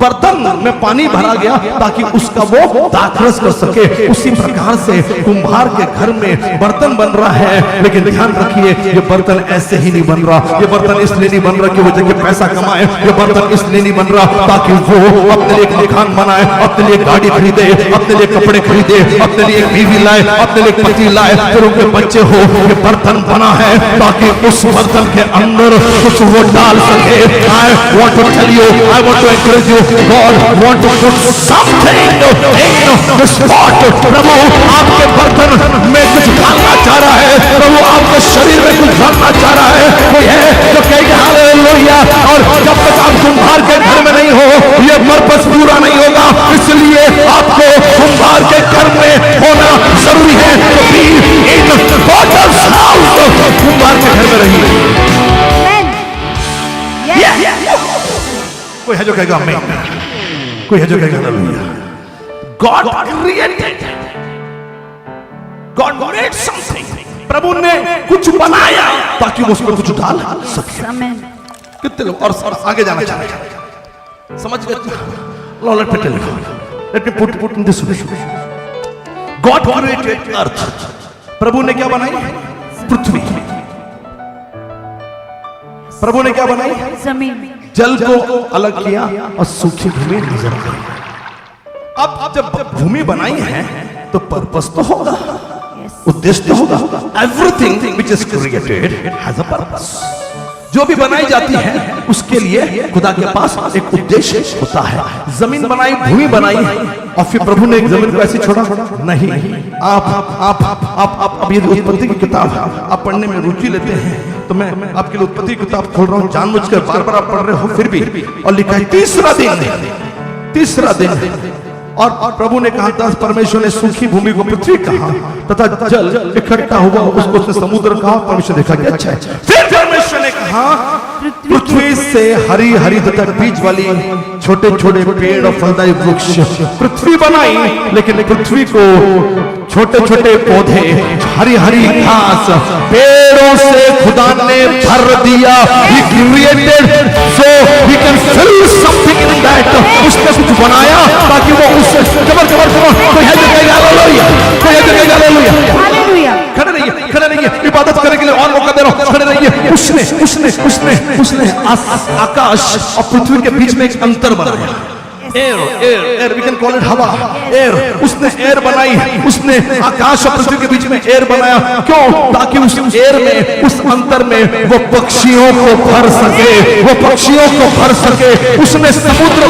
बर्तन में पानी भरा गया ताकि उसका वो दाखरस कर सके। उसी प्रकार से कुम्हार के घर में बर्तन बन रहा है, लेकिन ध्यान रखिए ये बर्तन ऐसे ही नहीं बन रहा। ये बर्तन इसलिए नहीं बन रहा कि वो जगह पैसा कमाए, ये बर्तन इसलिए नहीं बन रहा ताकि वो अपने लिए एक मकान बनाए, अपने लिए गाड़ी खरीदे, अपने लिए कपड़े खरीदे, अपने लिए एक बीवी लाए, अपने लिए पति लाए, फिर उनके बच्चे हो। ये बर्तन बना है ताकि उस बर्तन के अंदर कुछ वो डाल सके। I want to tell you, I want to encourage you, God want to put something in the spot. प्रभु आपके बर्तन में कुछ डालना चाह रहा है, प्रभु आपके शरीर में कुछ डालना चाह रहा है। कोई है जो कहेगा हालेलुया। और जब तक आप कुम्हार के घर में नहीं हो, ये पर्पस पूरा नहीं होगा। इसलिए आपको कुम्हार के घर में होना जरूरी है। तो be in God's house, कुम्हार के घर में रहिए। कोई है जो कहेगा मैं, कोई है जो कहेगा hallelujah. God created, God made something. प्रभु ने कुछ बनाया ताकि वो उसमें कुछ डाल सके। कितने लोग और आगे जाना चाहते हैं, समझ गए? Let me put in this way. God created earth. प्रभु ने क्या बनाई? पृथ्वी। प्रभु ने क्या बनाई? जमीन। जल को अलग किया और सूखी भूमि नजर आई। अब जब भूमि बनाई है तो पर्पस तो होगा, उद्देश्य तो होगा। Everything which is created has a purpose. जो भी बनाई जाती है उसके लिए खुदा के पास एक उद्देश्य होता है। जमीन बनाई, भूमि बनाई, और फिर प्रभु ने एक जमीन को ऐसे छोड़ा? नहीं। आप अब ये उत्पत्ति की किताब आप पढ़ने में रुचि लेते हैं तो मैं आपके लिए उत्पत्ति की किताब खोल रहा हूं, जानबूझकर बार-बार आप पढ़ रहे हो फिर भी। और लिखा है तीसरा दिन। और प्रभु ने कहा था, परमेश्वर ने सूखी भूमि को पृथ्वी कहा तथा जल इकट्ठा हुआ उसको उसने समुद्र कहा। परमेश्वर देखा कि अच्छा है। फिर परमेश्वर ने कहा पृथ्वी से हरी हरी तथा बीज वाली छोटे छोटे पेड़ और फलदायी वृक्ष। पृथ्वी बनाई, लेकिन पृथ्वी को छोटे छोटे पौधे, हरी हरी घास, पेड़ों से खुदा ने भर दिया। He created so he can fill something in that. उसने कुछ बनाया ताकि वो उससे जबर कोई है जो कहेगा हालेलुया, कोई है जो कहेगा हालेलुया। खड़े रहिए, इबादत करने के लिए और मौका दे रहा हूं। खड़े रहिए। उसने आकाश और पृथ्वी के बीच में एक अंतर बनाया। Air we can call it हवा, एयर। उसने एयर बनाई, उसने आकाश और पृथ्वी के बीच में एयर बनाया। क्यों? ताकि उस एयर में, उस अंतर में वो पक्षियों को भर सके, उसने समुद्र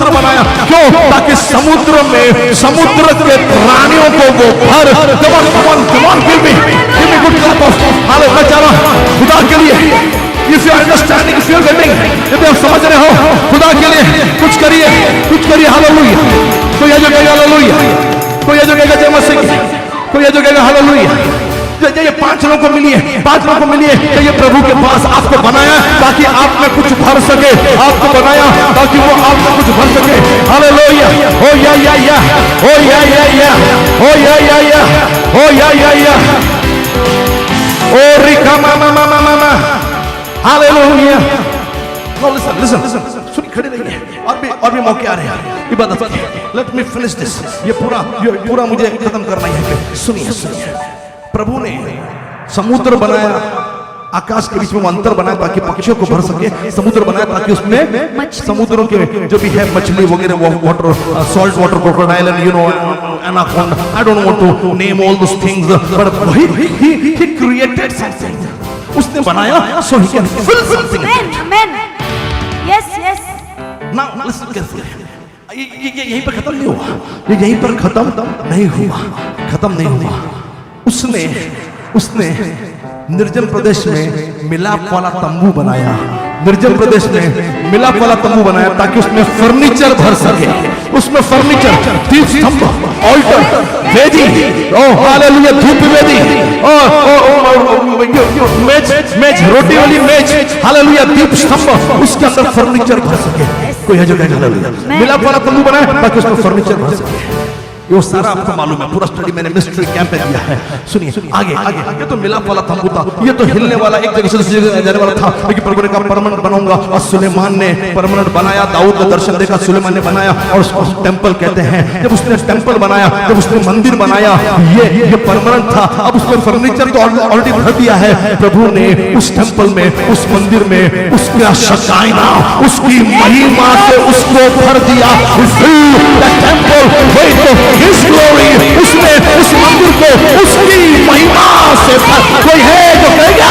बनाया। क्यों? ताकि समुद्र में समुद्र के प्राणियों को वो भर। Come on give me good clap of hallelujah खुदा के लिए। If you are understanding, if you are getting, यदि आप समझ रहे हो, खुदा के लिए कुछ करिए हालेलुया। कोई है जो कहेगा हालेलुया, कोई है जो कहेगा जय मसीह, कोई है जो कहेगा हालेलुया। ये 5 लोगों को मिलिए कि ये प्रभु के पास आपको बनाया ताकि आप में कुछ भर सके, आपको बनाया ताकि वो आप में कुछ भर सके। हालेलुया। ओ या ओ रिका मामा हालेलुया। लिसन सुन, खड़े रहिए। और भी मौके आ रहे हैं इबादत के। Let me finish this. ये पूरा मुझे खत्म करना है। सुनिए। प्रभु ने समुद्र बनाया, आकाश के बीच में अंतर बनाया ताकि पक्षियों को भर सके। समुद्र बनाया ताकि उसमें समुद्रों के जो भी है मछली वगैरह, water, salt water crocodile and you know anaconda, I don't want to name all those things, but he created something. उसने बनाया so he can fill something. Amen. Yes. Now listen carefully. ये यहीं पर खत्म नहीं हुआ, ये यहीं पर खत्म नहीं हुआ। उसने निर्जन प्रदेश में मिलाप वाला तंबू बनाया। ताकि उसमें फर्नीचर भर सके। उसमें फर्नीचर, दीप स्तंभ, ऑल्टर, वेदी, ओह हालेलुया, धूप वेदी, मेज, रोटी वाली मेज, हालेलुया, दीप स्तंभ, उसके अंदर फर्नीचर भर सके। कोई है जो कहेगा हालेलुया। मिलाप वाला तंबू बनाया ताकि उसमें फर्नीचर भर सके। ये वो सारा आपको मालूम है, पूरा स्टडी मैंने मिस्ट्री कैंप में दिया है। सुनिए आगे आगे, ये तो मिलाप वाला था मुद्दा, ये तो हिलने वाला, एक जगह से दूसरी जगह जाने वाला था, लेकिन प्रभु ने कहा परमानेंट बनाऊंगा, और सुलेमान ने परमानेंट बनाया। दाऊद ने दर्शन देखा, सुलेमान ने बनाया, और उसको टेंपल कहते हैं। जब उसने टेंपल बनाया, जब उसने मंदिर बनाया, ये परमानेंट था। अब उसमें फर्नीचर तो ऑलरेडी भर दिया है। प्रभु ने उस टेंपल में, उस मंदिर में उसका शकाइना, उसकी महिमा से उसको भर दिया। His glory, उसने उस मंदिर को उसकी महिमा से कोई है जो कहेगा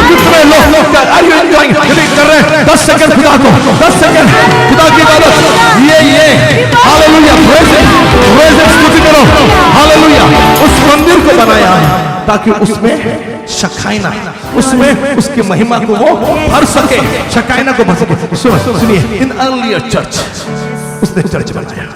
कितने लोग are you enjoying कर रहे हैं? 10 सेकंड खुदा को, 10 सेकंड खुदा की इबादत, ये हालेलुया, प्रेज़ स्तुति करो, हालेलुया। उस मंदिर को बनाया ताकि उसमें शकाइना, उसमें उसकी महिमा को वो भर सके, शकाइना को भर सके। सुनिए, इन अर्लियर चर्च उसने चर्च बनाया।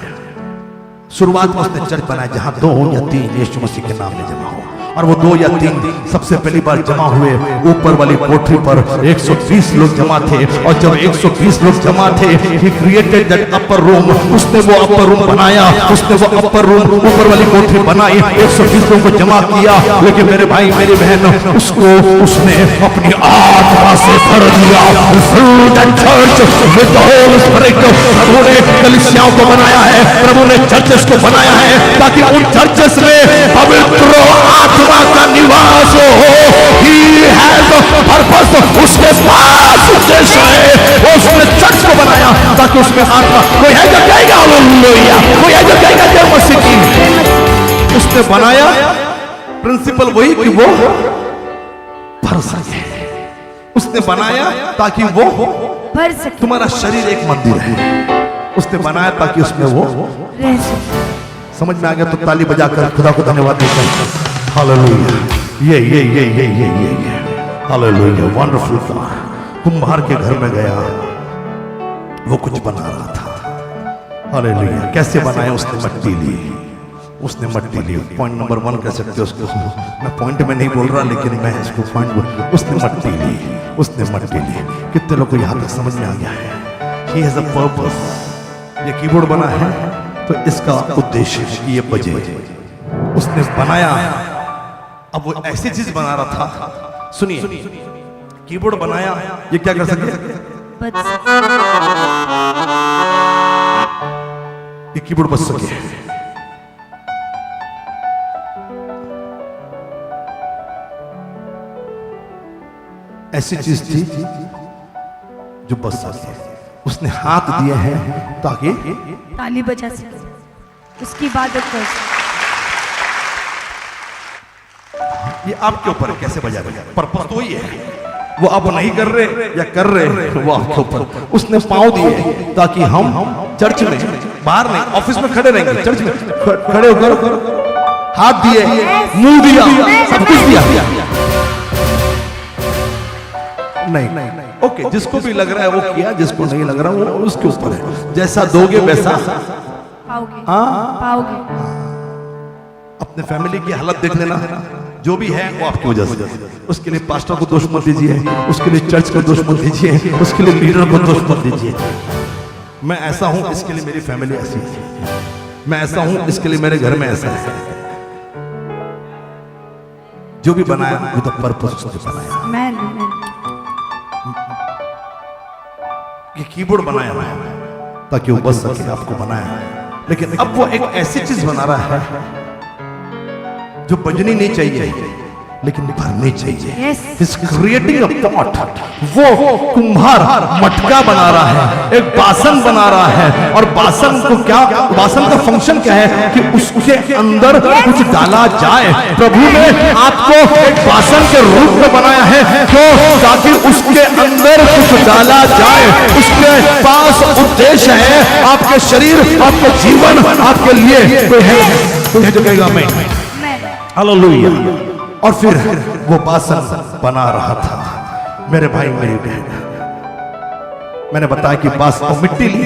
शुरुआत में उसने चर्च बनाया जहां 2 या 3 यीशु मसीह के नाम में जमा हो, और वो 2 या 3 सबसे पहली बार जमा हुए ऊपर वाली कोठरी पर 120 लोग जमा थे। और जब 120 लोग जमा थे, he created that upper room, उसने वो अपर रूम बनाया, उसने वो अपर रूम ऊपर वाली कोठरी बनाई, 120 लोगों को जमा किया। लेकिन मेरे भाई मेरी बहन, उसको उसने अपनी आत्मा से भर दिया। प्रभु ने कलीसियाओं को बनाया है, प्रभु ने चर्चेस को बनाया है, ताकि उन चर्चेस में पवित्र आत्मा का निवास हो। He has a purpose, उसके पास उद्देश्य है। वो उसने चर्च को बनाया ताकि उसमें आत्मा, कोई है जो कहेगा हालेलुया, कोई है जो कहेगा जय मसीह की। उसने बनाया, प्रिंसिपल वही कि वो भर सके। उसने बनाया ताकि वो भर सके। तुम्हारा शरीर एक मंदिर है, उसने बनाया ताकि उसमें वो रह सके। समझ में आ गया तो ताली बजाकर खुदा को धन्यवाद देकर हालेलुया। ये हालेलुया, वंडरफुल गॉड। कुम्हार के घर में गया, वो कुछ बना रहा था। हालेलुया। कैसे बनाया? उसने मट्टी ली, उसने मट्टी ली। पॉइंट नंबर 1 कह सकते हो उसको, मैं पॉइंट में नहीं बोल रहा, लेकिन मैं इसको पॉइंट, उसने मट्टी ली, उसने मट्टी ली। कितने लोग को यहाँ तक समझ में आ गया है? He has a purpose। ये कीबोर्ड बना है तो इसका उद्देश्य कि ये बजे। उसने बनाया, अब वो ऐसी चीज बना रहा था। सुनिए, कीबोर्ड बनाया, ये क्या कर सके? बच सके। ये कीबोर्ड बच सके। ऐसी चीज थी जो बच सके। उसने हाथ दिए हैं ताकि ताली बजा सके, उसकी इबादत कर सके। ये आपके ऊपर है कैसे बजा रहे, पर्पस तो ही है। वो आप नहीं कर रहे या कर रहे, वो आपके ऊपर। उसने पांव दिए ताकि हम चर्च में, बाहर नहीं, ऑफिस में खड़े रहेंगे, चर्च में खड़े होकर हाथ दिए, मुंह दिया, सब कुछ दिया। नहीं, ओके, जिसको भी लग रहा है वो किया, जिसको नहीं लग रहा वो उसके ऊपर है। जैसा दोगे वैसा पाओगे। हाँ, पाओगे। अपने फैमिली की हालत देख लेना, जो भी है वो आपकी वजह से। उसके लिए पास्टर को दोष मत दीजिए, उसके लिए चर्च को दोष मत दीजिए, उसके लिए लीडर को दोष मत दीजिए। मैं ऐसा हूं इसके लिए मेरी फैमिली ऐसी है, मैं ऐसा हूं इसके लिए मेरे घर में ऐसा है। जो भी बनाया वो तो पर्पस उसने बनाया। मैं ये कीबोर्ड बनाया है ताकि वो बच सके, आपको बनाया है। लेकिन अब वो एक ऐसी चीज बना रहा है जो बजनी नहीं चाहिए लेकिन भरनी चाहिए। He's creating a pot। वो कुम्हार मटका बना रहा है, एक बासन बना रहा है। और बासन को क्या, बासन का फंक्शन क्या है कि उसके अंदर कुछ डाला जाए। प्रभु ने आपको एक बासन के रूप में बनाया है, क्यों? ताकि उसके अंदर कुछ डाला जाए। उसके पास उद्देश्य है, आपके शरीर, आपके जीवन, आपके लिए कोई है जो कहेगा मैं हालेलुया। और फिर वो बासन बना रहा था। मेरे भाई मेरी बहन, मैंने बताया कि बासन को मिट्टी ली।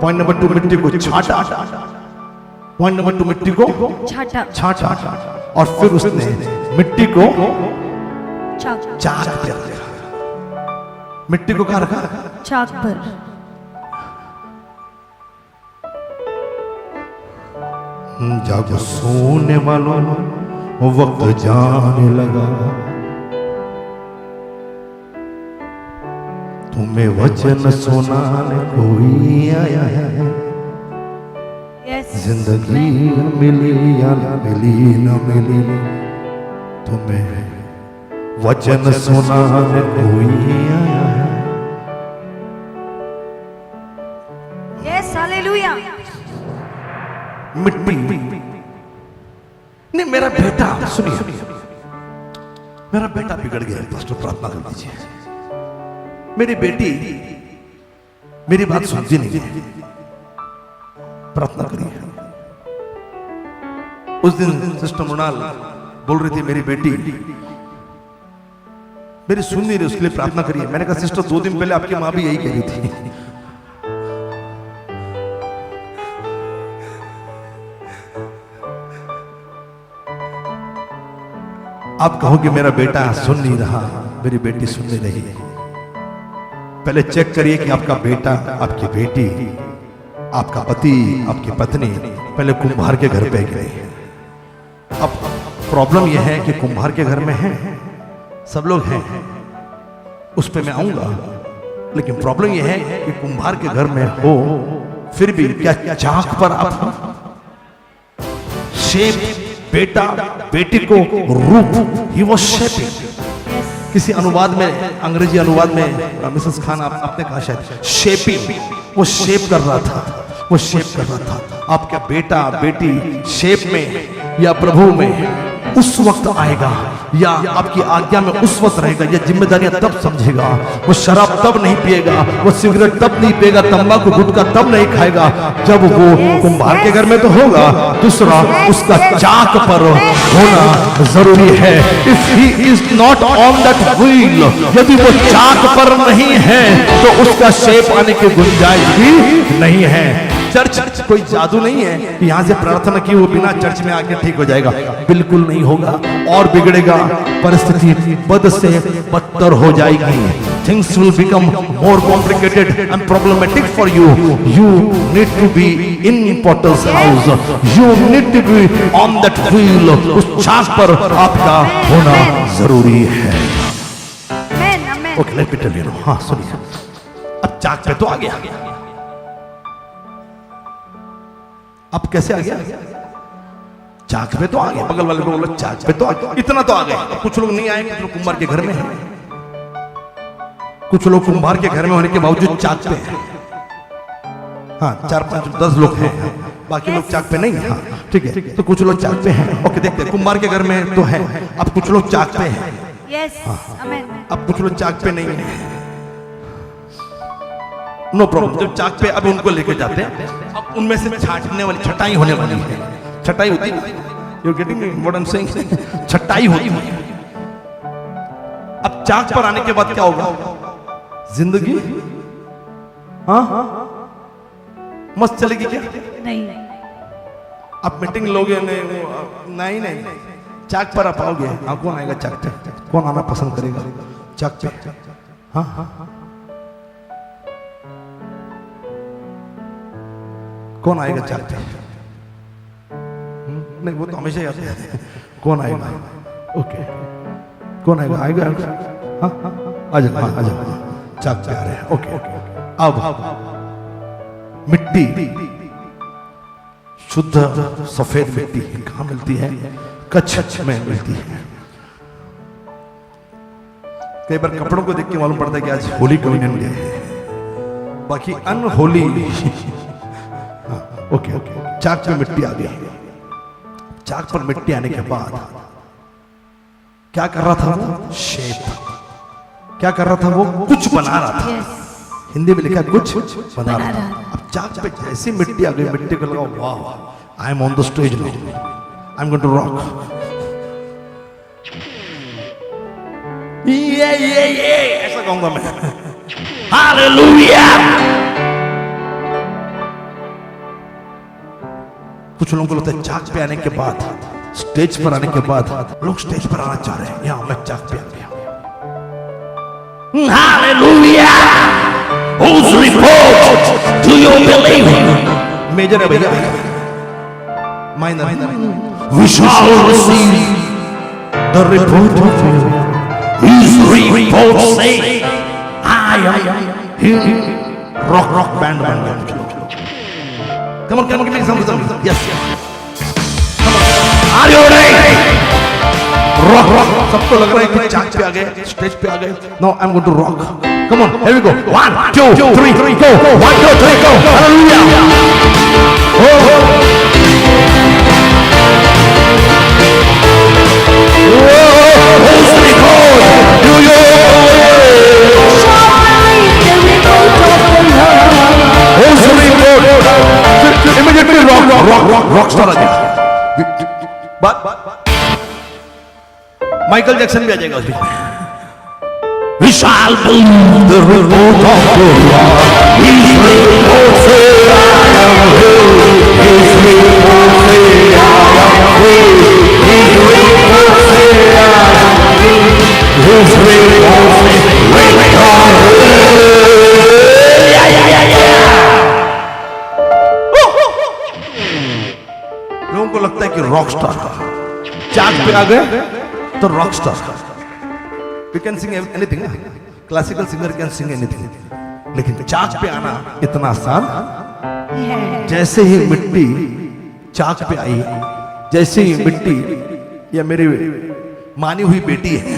पॉइंट नंबर 2, मिट्टी को छाटा। पॉइंट नंबर 2, मिट्टी को छाटा। और फिर उसने मिट्टी को चाक पर रखा। मिट्टी को कहाँ रखा? चाक पर। जब सोने वालों वक्त जाने लगा, तुम्हें वचन सुनाने कोई आया है। Yes. जिंदगी मिली या न मिली, न मिली, तुम्हें वचन सुनाने कोई आया है। Yes, hallelujah. मिट्टी नहीं, मेरा बेटा, सुनिए, मेरा बेटा बिगड़ गया, पास्टर प्रार्थना कर दीजिए। मेरी बेटी मेरी बात सुनती नहीं है, प्रार्थना करिए। उस दिन सिस्टर मृणाल बोल रही थी मेरी बेटी मेरी सुन नहीं रही, उसके लिए प्रार्थना करिए। मैंने कहा सिस्टर 2 दिन पहले आपकी मां भी यही कह रही थी। आप कहोगे मेरा बेटा सुन नहीं रहा, मेरी बेटी सुन नहीं रही। पहले चेक करिए कि आपका बेटा, आपकी बेटी, आपका पति, आपकी पत्नी पहले कुम्हार के घर पे गए हैं। अब प्रॉब्लम यह है कि कुम्हार के घर में है, सब लोग हैं, उस पे मैं आऊंगा, लेकिन प्रॉब्लम यह है कि कुम्हार के घर में हो फिर भी क्या चाक पर आप शेप, बेटा बेटी को रूप, ही वाज शेपिंग। किसी अनुवाद में, अंग्रेजी अनुवाद में मिसेस खान आपने कहा शायद शेपिंग, वो शेप कर रहा था, वो शेप कर रहा था। आपका बेटा बेटी शेप में या प्रभु में उस वक्त आएगा, या आपकी आज्ञा में उस वक्त रहेगा, या जिम्मेदारियां तब समझेगा। वो शराब तब नहीं पिएगा, वो सिगरेट तब नहीं पिएगा, तंबाकू गुटखा तब नहीं खाएगा, जब वो कुम्हार के घर में तो होगा। दूसरा, उसका चाक पर होना जरूरी है। If he is not on that wheel, यदि वो चाक पर नहीं है तो उसका शेप आने की गुंजाइश भी नहीं है। चर्च कोई जादू नहीं है कि यहां से प्रार्थना की वो बिना चर्च में आके ठीक हो जाएगा, बिल्कुल नहीं होगा, और बिगड़ेगा, परिस्थिति बद से बदतर हो जाएगी। Things will become more complicated and problematic for you. You need to be in potter's house, you need to be on that wheel. उस चाक पर आपका होना जरूरी है। Okay, let me tell you. हाँ सुनिए, अब चाक पे तो आ गया, अब कैसे आ गया? चाक पे तो आ गया। बगल वाले को बोलो चाक पे तो आ गया, इतना तो आ गया। कुछ लोग नहीं आए, कुछ लोग कुम्हार के घर में हैं, कुछ लोग कुम्हार के घर में होने के बावजूद चाक पे हैं। हाँ, 4, 5, 10 लोग हैं, बाकी लोग चाक पे नहीं है। हाँ ठीक है, तो कुछ लोग चाक पे हैं। ओके, देखते हैं, कुम्हार के घर में तो है, अब कुछ लोग चाक पे हैं। अब कुछ लोग चाक पे नहीं है, नो प्रॉब्लम। जब चाक पे अब उनको लेके जाते हैं, अब उनमें से छाटने वाली, छटाई होने वाली है। छटाई होती है, you getting what I am saying? छटाई होती है। अब चाक पर आने के बाद क्या होगा? जिंदगी हाँ मस्त चलेगी क्या? नहीं। आप मीटिंग लोगे नहीं, नहीं, चाक पर आप आओगे। हाँ, कौन आएगा चाक पे? कौन आना पसंद करेगा चाक पे? हाँ हाँ, कौन आएगा चाक पे? नहीं, वो तो हमेशा ही आते हैं। कौन आएगा? ओके, कौन आएगा? आएगा? हाँ हाँ, आ जाओ, हाँ आ जाओ, चाक पे आ रहे हैं। ओके, अब मिट्टी, शुद्ध सफेद मिट्टी कहाँ मिलती है? कच्छ में मिलती है। कई बार कपड़ों को देख के मालूम पड़ता है कि आज होली कम्युनियन डे है, बाकी अनहोली। ओके, चाक पे मिट्टी आ गई। चाक पर मिट्टी आने के बाद क्या कर रहा था वो? शेप। क्या कर रहा था वो? कुछ बना रहा था। हिंदी में लिखा कुछ बना रहा था। अब चाक पे जैसी मिट्टी आ गई, मिट्टी को लगा वाह, I am on the stage now, I am going to rock. ये ऐसा कहूंगा मैं, हालेलुया। कुछ लोगों को लगता है चाक पे आने के बाद, स्टेज पर आने के बाद लोग स्टेज पर आना चाह रहे हैं। यहां मैं चाक पे आ गया। Hallelujah. Whose report do you believe? Major है भैया, minor we shall receive the report of his report say I am rock band come on give me some yes are you ready rock सबको लग रहा है कि चाक पे आ गए stage पे आ गए now I'm going to rock come on here we go 1 2 3 go 1 2 3 go hallelujah oh Rockstar आ गया माइकल जैक्सन भी आ जाएगा उसमें We shall believe the report of the Lord. His report say I am healed. His report say I am healed. His report say I am healed. His report say we are लोगों को लगता है कि Rockstar चाक पे आ गए तो Rockstar We can sing anything. Classical singer can sing anything. लेकिन चाक पे आना इतना आसान जैसे ही मिट्टी चाक पे आई जैसे ही मिट्टी या मेरी मानी हुई बेटी है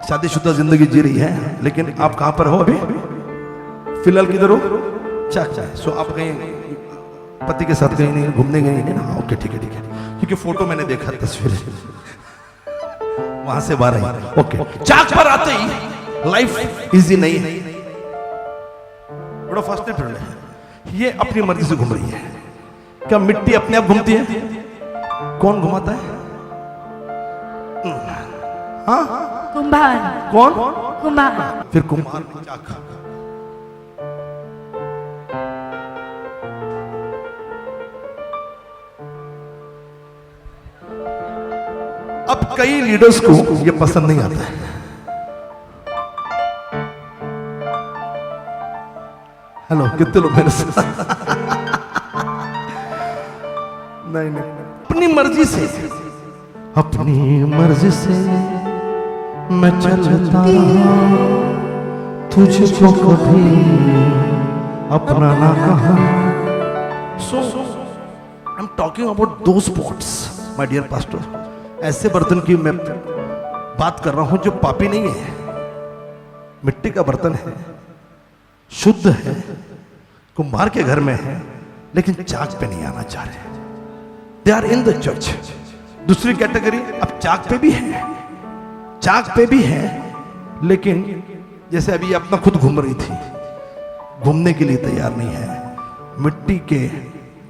शादीशुदा जिंदगी जी रही है लेकिन आप कहां पर हो अभी फिलहाल किधर हो चाक सो आप कहीं पति के साथ कहीं नहीं घूमने गए नहीं ना ओके ठीक है क्योंकि फोटो मैंने देखा तस्वीर वहां से बाहर आई ओके चाक पर आते ही लाइफ इजी नहीं है बड़ा फास्ट है ये अपनी मर्जी से घूम रही है क्या मिट्टी अपने आप घूमती है कौन घुमाता है हाँ कुंभार कौन कुंभार फिर कुंभार चाक अब कई लीडर्स को ये पसंद नहीं आता है हेलो कितने लोग मेरे साथ नहीं अपनी मर्जी से मैं चलता तुझको कभी अपना ना कहा सो आई एम टॉकिंग अबाउट दो स्पॉट्स माय डियर पास्टर ऐसे बर्तन की मैं बात कर रहा हूं जो पापी नहीं है मिट्टी का बर्तन है शुद्ध है कुम्हार के घर में है लेकिन चाक पे नहीं आना चाह रहे they are in the church दूसरी कैटेगरी अब चाक पे भी है लेकिन जैसे अभी अपना खुद घूम रही थी घूमने के लिए तैयार नहीं है मिट्टी के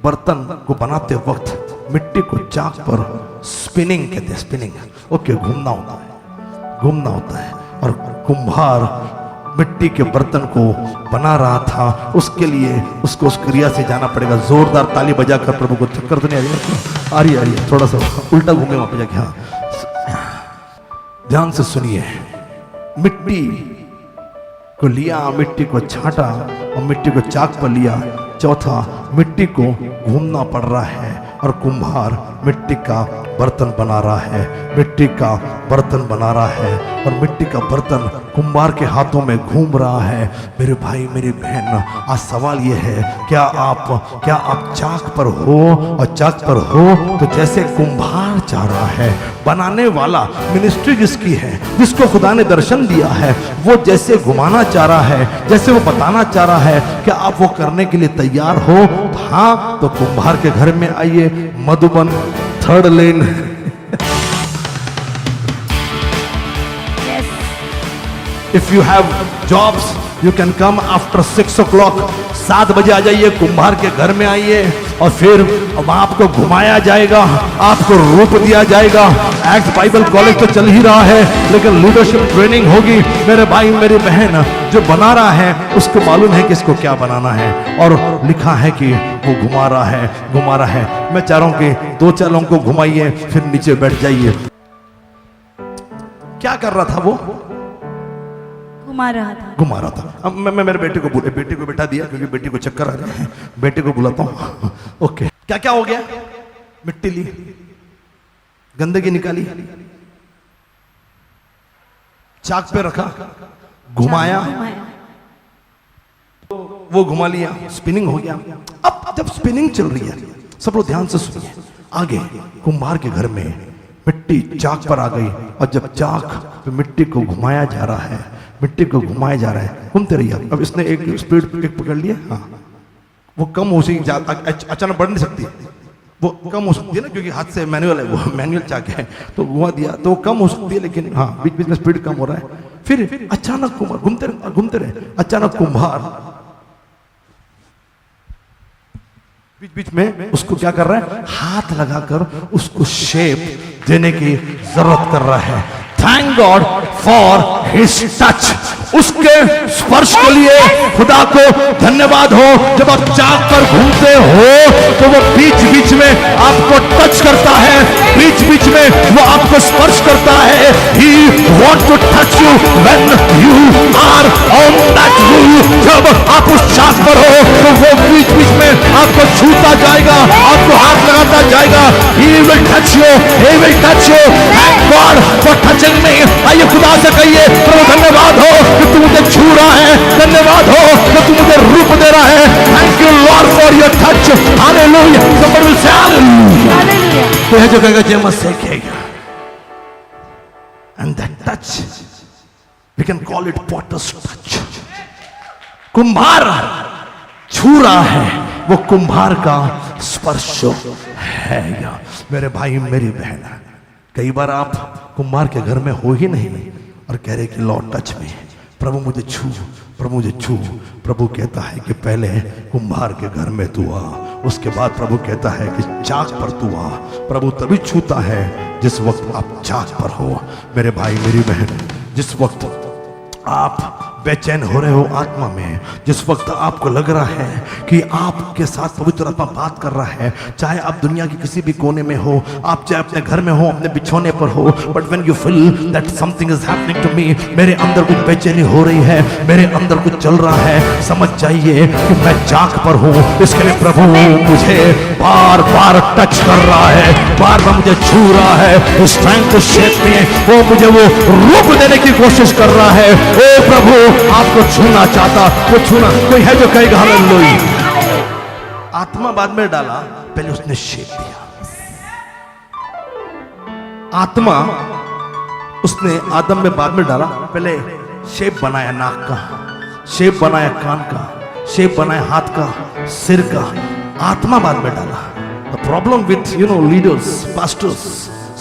बर्तन को बनाते वक्त मिट्टी को चाक पर स्पिनिंग कहते हैं स्पिनिंग ओके घूमना होता है और कुम्हार मिट्टी के बर्तन को बना रहा था उसके लिए उसको उस क्रिया से जाना पड़ेगा जोरदार ताली बजाकर प्रभु को चक्कर तो नहीं आ रही है थोड़ा सा उल्टा घूमे वहां पे जाके हाँ ध्यान से सुनिए मिट्टी को लिया मिट्टी को छांटा और मिट्टी को चाक पर लिया चौथा मिट्टी को घूमना पड़ रहा है और कुम्हार मिट्टी का बर्तन बना रहा है मिट्टी का बर्तन बना रहा है और मिट्टी का बर्तन कुम्हार के हाथों में घूम रहा है मेरे भाई मेरी बहन आज सवाल ये है क्या आप चाक पर हो और चाक पर हो तो जैसे कुम्हार चाह रहा है बनाने वाला मिनिस्ट्री जिसकी है जिसको खुदा ने दर्शन दिया है वो जैसे घुमाना चाह रहा है जैसे वो बताना चाह रहा है क्या आप वो करने के लिए तैयार हो हाँ तो कुम्हार के घर में आइए Madhuban 3rd lane If you have jobs, you can come after 6 o'clock. 7 बजे आ जाइए कुम्हार के घर में आइए और फिर आपको घुमाया जाएगा आपको रूप दिया जाएगा एक्ट बाइबल कॉलेज तो चल ही रहा है लेकिन लीडरशिप ट्रेनिंग होगी मेरे भाई मेरी बहन जो बना रहा है उसको मालूम है कि इसको क्या बनाना है और लिखा है कि वो घुमा रहा है मैं चाह रहा हूं कि 2-4 लोगों को घुमाइए फिर नीचे बैठ जाइए क्या कर रहा था वो घुमा रहा था अब मैं मेरे बेटे को बैठा दिया क्योंकि बेटी को चक्कर आ रहा है बेटे को बुलाता हूँ ओके क्या हो गया मिट्टी ली, गंदगी निकाली, चाक पे रखा, घुमाया, वो घुमा लिया, स्पिनिंग हो गया। अब जब स्पिनिंग चल रही है, सब लोग ध्यान से सुनिए, आगे कुम्हार के घर में मिट्टी चाक पर आ गई, और जब चाक पे मिट्टी को घुमाया जा रहा है, मिट्टी को घुमाया जा रहा है, घूमते रहिए। अब इसने एक स्पीड एक पकड़ लिया, हाँ, वो कम हो सकती, अचानक बढ़ नहीं सकती, वो कम हो सकती है ना, क्योंकि हाथ से मैनुअल है, वो मैनुअल चाक है, तो घुमा दिया तो वो कम हो सकती है, लेकिन हाँ बीच बीच में स्पीड कम हो रहा है। फिर अचानक कुम्हार घूमते रहे, अचानक कुम्हार बीच बीच में उसको क्या कर रहा है, हाथ लगाकर उसको शेप देने की जरूरत कर रहा है। Thank God for his touch, उसके स्पर्श के लिए खुदा को धन्यवाद हो। जब आप चाक पर घूमते हो तो वो बीच बीच में आपको टच करता है, बीच बीच में वो आपको स्पर्श करता है। He want to touch you when you are on that wheel। जब आप उस चाक पर हो तो वो बीच बीच में आपको छूता जाएगा, आपको हाथ लगाता जाएगा। He will touch you, he will touch you। Thank God for touching me। आइए खुदा से कहिए, प्रभु धन्यवाद हो कि तू मुझे छू रहा है, धन्यवाद हो कि तू मुझे रूप दे रहा है। Thank you Lord for your touch. Hallelujah. somebody will say hallelujah. तो यह जो कहेगा जय मसीह कहेगा। And that touch, we can call it potter's touch। कुम्हार छू रहा है, वो कुम्हार का स्पर्श है। या मेरे भाई मेरी बहन, कई बार आप कुम्हार के घर में हो ही नहीं और कह रहे कि लॉर्ड टच में, प्रभु मुझे छू, प्रभु मुझे छू। प्रभु कहता है कि पहले कुम्हार के घर में तू आ, उसके बाद प्रभु कहता है कि चाक पर तू आ। प्रभु तभी छूता है जिस वक्त आप चाक पर हो। मेरे भाई मेरी बहन, जिस वक्त आप बेचैन हो रहे हो आत्मा में, जिस वक्त आपको लग रहा है कि आपके साथ पवित्र आत्मा बात कर रहा है, चाहे आप दुनिया के किसी भी कोने में हो, आप चाहे अपने घर में हो, अपने बिछौने पर हो, but when you feel that something is happening to me, मेरे अंदर कुछ बेचैनी हो रही है, मेरे अंदर कुछ चल रहा है, समझ जाइए कि मैं चाक पर हूँ। इसके लिए प्रभु मुझे बार बार टच कर रहा है, बार बार मुझे छू रहा है, उस टाइम को शेप में वो मुझे वो रूप देने की कोशिश कर रहा है। ओ प्रभु आपको छूना चाहता, वो छूना। कोई है जो कहेगा हालेलुया। आत्मा बाद में डाला, पहले उसने शेप दिया। आत्मा उसने आदम में बाद में डाला, पहले शेप बनाया नाक का, शेप बनाया कान का, शेप बनाया हाथ का, सिर का। आत्मा बाद में डाला। The problem with leaders, pastors,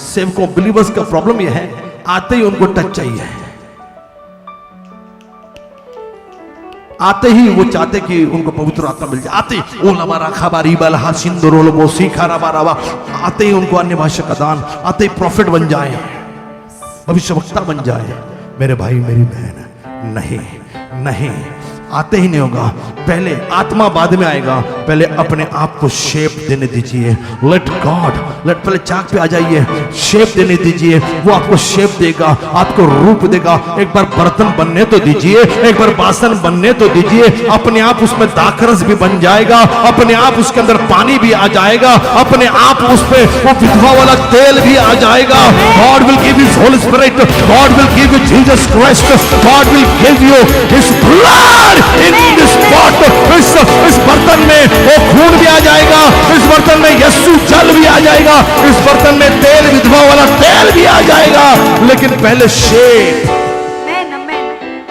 सेवकों, बिलीवर्स का प्रॉब्लम यह है, आते ही उनको टच चाहिए, आते ही वो चाहते कि उनको पवित्र आत्मा मिल जाए, आते ही ओला बारा खबारी बलहा सिंदरोल वो सीखा बारावा, आते ही उनको अन्य भाषा का दान, आते ही प्रॉफिट बन जाए, भविष्यवक्ता बन जाए। मेरे भाई मेरी बहन, नहीं नहीं, आते ही नहीं होगा। पहले आत्मा बाद में आएगा, पहले अपने आप को शेप देने दीजिए। लेट गॉड, लेट, पहले चाक पे आ जाइए, शेप देने दीजिए, वो आपको शेप देगा, आपको रूप देगा। एक बार बर्तन बनने तो दीजिए, एक बार बासन बनने तो दीजिए, अपने आप उसमें दाखरस भी बन जाएगा, अपने आप उसके अंदर पानी भी आ जाएगा, अपने आप उस पे वो विधवा वाला तेल भी आ जाएगा। God will give his Holi spirit, God will give you Jesus Christ, God will give you his blood in this pot. इस बर्तन में वो खून भी आ जाएगा, इस बर्तन में यीशु जल भी आ जाएगा, इस बर्तन में तेल, विधवा वाला तेल भी आ जाएगा। लेकिन पहले शेप,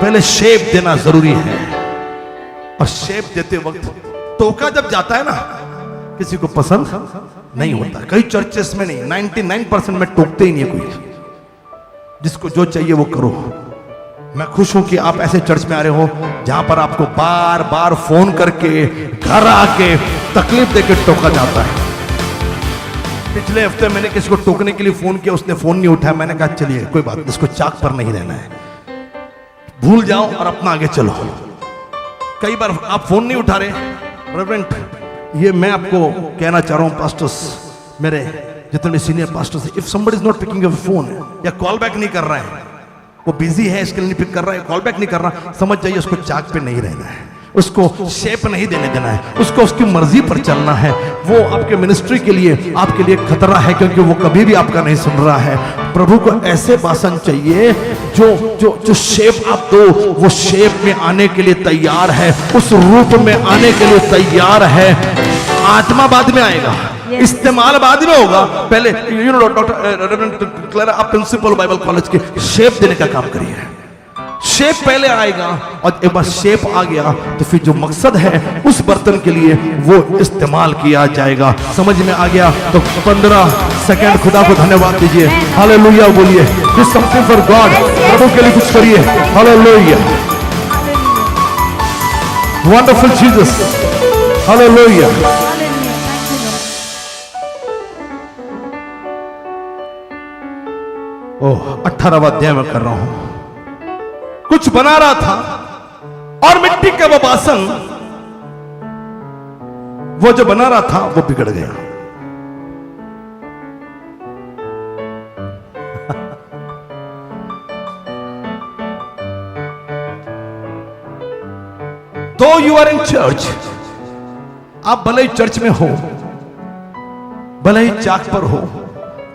पहले शेप देना जरूरी है। और शेप देते वक्त टोका जब जाता है ना, किसी को पसंद नहीं होता। कई चर्चेस में नहीं, 99% में टोकते ही नहीं है कोई। जिसको जो चाहिए वो करो। मैं खुश हूं कि आप ऐसे चर्च में आ रहे हो जहां पर आपको बार बार फोन करके घर आके तकलीफ देके टोका जाता है। पिछले हफ्ते मैंने किसी को टोकने के लिए फोन किया, उसने फोन नहीं उठाया। मैंने कहा चलिए कोई बात नहीं, इसको चाक पर नहीं रहना है, भूल जाओ और अपना आगे चलो। कई बार आप फोन नहीं उठा रहे। रेवरेंट, ये मैं आपको कहना चाह रहा हूं, पास्टर्स, मेरे जितने भी senior pastors, if somebody is not picking your phone या कॉल बैक नहीं कर रहा है, वो बिजी है इसके लिए नहीं पिक कर रहा है, कॉल बैक नहीं कर रहा, समझ जाइए उसको चाक पे नहीं रहना है। उसको शेप नहीं देने देना है, उसको उसकी मर्जी पर चलना है। वो आपके मिनिस्ट्री के लिए आपके लिए खतरा है, क्योंकि वो कभी भी आपका नहीं सुन रहा है। प्रभु को ऐसे भाषण चाहिए जो जो जो शेप आप दो, वो शेप में आने के लिए तैयार है, उस रूप में आने के लिए तैयार है। आत्मा बाद में आएगा, इस्तेमाल बाद में होगा। पहले डॉक्टर क्लेरा, आप प्रिंसिपल बाइबल कॉलेज के, शेप देने का काम करिए। शेप पहले आएगा, और एक बार शेप आ गया तो फिर जो मकसद है उस बर्तन के लिए वो इस्तेमाल किया जाएगा। समझ में आ गया? तो 15 सेकंड खुदा को धन्यवाद दीजिए। हालेलुया बोलिए, डू समथिंग फॉर गॉड। प्रभु के लिए कुछ करिए। Hallelujah, wonderful Jesus, hallelujah. Oh, 18वां अध्याय में कर रहा हूं। कुछ बना रहा था और मिट्टी का वो बासन, वो जो बना रहा था वो बिगड़ गया। दो यू आर इन चर्च, आप भले ही चर्च में हो, भले ही चाक पर हो,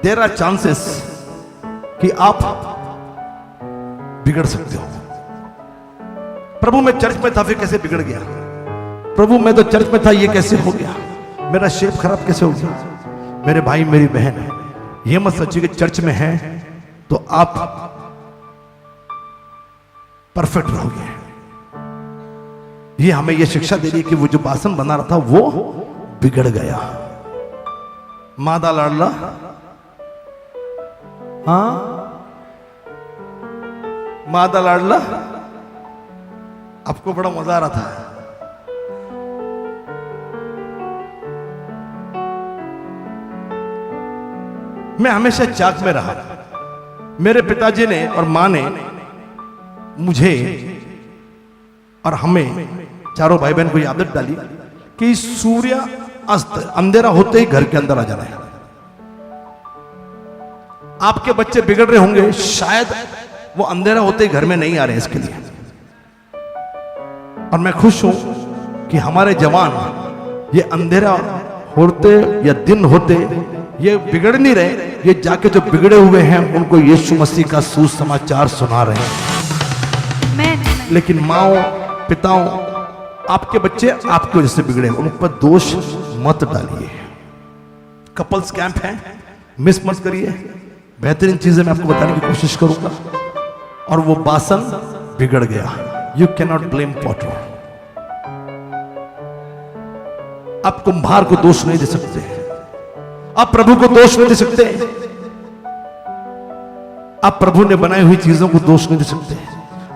देयर आर चांसेस कि आप बिगड़ सकते हो। प्रभु मैं चर्च में था, फिर कैसे बिगड़ गया? प्रभु मैं तो चर्च में था, ये कैसे हो गया? मेरा शेप खराब कैसे हो गया? मेरे भाई मेरी बहन, ये मत सोचिए कि चर्च में है तो आप परफेक्ट रहोगे। ये हमें ये शिक्षा दे रही है कि वो जो बासन बना रहा था वो बिगड़ गया। मादा लाडला, हाँ मादा लाडला, आपको बड़ा मजा आ रहा था। मैं हमेशा चाक में रहा। मेरे पिताजी ने और मां ने मुझे और हमें चारों भाई बहन को ये आदत डाली कि सूर्य अस्त, अंधेरा होते ही घर के अंदर आ जाना है। आपके बच्चे बिगड़ रहे होंगे, शायद वो अंधेरा होते ही घर में नहीं आ रहे, इसके लिए। और मैं खुश हूं कि हमारे जवान ये अंधेरा होते या दिन होते ये बिगड़ नहीं रहे, ये जाके जो बिगड़े हुए हैं उनको यीशु मसीह का सुसमाचार सुना रहे हैं। लेकिन माओ पिताओं, आपके बच्चे आपकी वजह से बिगड़े, उन पर दोष मत डालिए। कपल्स कैंप है, मिस मत करिए। बेहतरीन चीजें मैं आपको बताने की कोशिश करूंगा। और वो बासन बिगड़ गया। You can not blame Potter. आप कुंभार को दोष नहीं दे सकते, आप प्रभु को दोष नहीं दे सकते, आप प्रभु ने बनाई हुई चीजों को दोष नहीं दे सकते।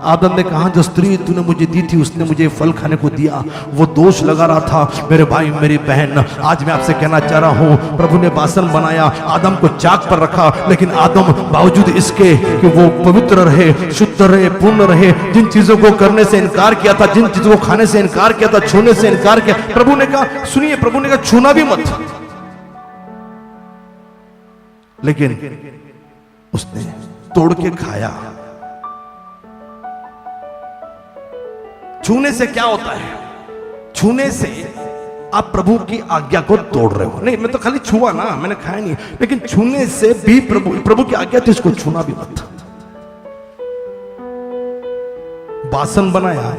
आदम ने कहा जो स्त्री तूने मुझे दी थी उसने मुझे फल खाने को दिया, वो दोष लगा रहा था। मेरे भाई मेरी बहन, आज मैं आपसे कहना चाह रहा हूं, प्रभु ने बासन बनाया, आदम को चाक पर रखा, लेकिन आदम बावजूद इसके कि वो पवित्र रहे, शुद्ध रहे, पूर्ण रहे, जिन चीजों को करने से इनकार किया था, जिन चीजों को खाने से इनकार किया था, छूने से इनकार किया, प्रभु ने कहा सुनिए, प्रभु ने कहा छूना भी मत, लेकिन उसने तोड़ के खाया। छूने से क्या होता है? छूने से आप प्रभु की आज्ञा को तोड़ रहे हो। नहीं, मैं तो खाली छुआ ना, मैंने खाया नहीं, लेकिन छूने से भी प्रभु की आज्ञा थी, इसको छूना भी मत। बासन बनाया,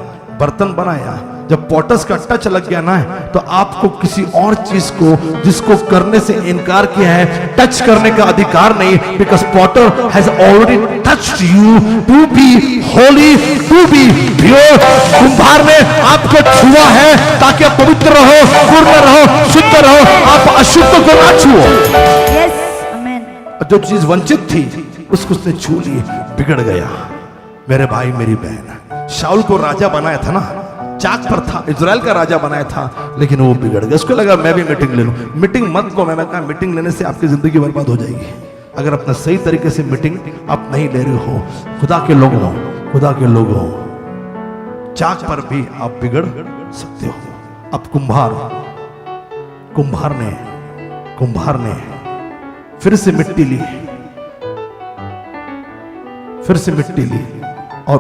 बर्तन बनाया, जब पॉटर्स का टच लग गया ना, तो आपको किसी और चीज को जिसको करने से इनकार किया है टच करने का अधिकार नहीं, because potter has already touched you to be holy, to be pure. कुंभार ने आपको छुआ है ताकि आप पवित्र रहो, पूर्ण रहो, शुद्ध रहो, आप अशुद्ध को ना छुओ। यस, आमेन। जो चीज वंचित थी उसको उसने छू ली, बिगड़ गया। मेरे भाई मेरी बहन, शाऊल को राजा बनाया था ना, चाक पर था, इजराइल का राजा बनाया था, लेकिन वो बिगड़ गया। उसको लगा मैं भी मीटिंग ले लूं। मीटिंग मत को, मैंने कहा मीटिंग लेने से आपकी जिंदगी बर्बाद हो जाएगी। अगर अपना सही तरीके से मीटिंग आप नहीं ले रहे हो, खुदा के लोग हो, खुदा के लोग हो, चाक पर भी आप बिगड़ सकते हो। अब कुंभार ने फिर से मिट्टी ली, और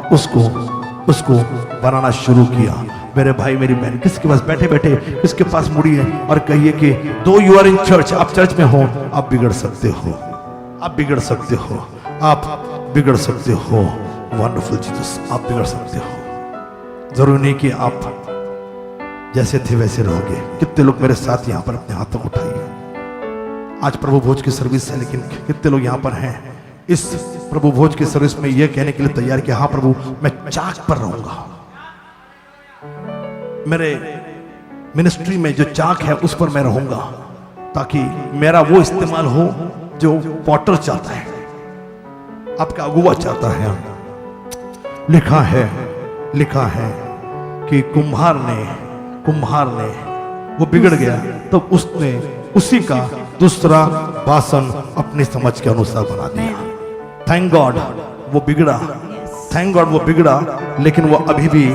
उसको बनाना शुरू किया। मेरे भाई मेरी बहन, किसके पास बैठे बैठे किसके पास मुड़िए और कहिए कि दो यू आर इन चर्च, आप चर्च में हो, आप बिगड़ सकते हो, आप बिगड़ सकते हो, आप बिगड़ सकते हो। वंडरफुल जीसस, आप बिगड़ सकते हो। जरूरी नहीं कि आप जैसे थे वैसे रहोगे। कितने लोग मेरे साथ यहाँ पर अपने हाथों को उठाइए। आज प्रभु भोज की सर्विस है, लेकिन कितने लोग यहाँ पर हैं इस प्रभु भोज की सर्विस में यह कहने के लिए तैयार कि हाँ प्रभु, मैं चाक पर रहूंगा। मेरे मिनिस्ट्री में जो चाक है उस पर मैं रहूंगा, ताकि मेरा वो इस्तेमाल हो जो पॉटर चाहता है, आपका अगुवा चाहता है। लिखा है कि कुम्हार ने वो बिगड़ गया, तो उसने उसी का दूसरा बासन अपनी समझ के अनुसार बना दिया। थैंक गॉड वो बिगड़ा, थैंक गॉड वो बिगड़ा, लेकिन वो अभी भी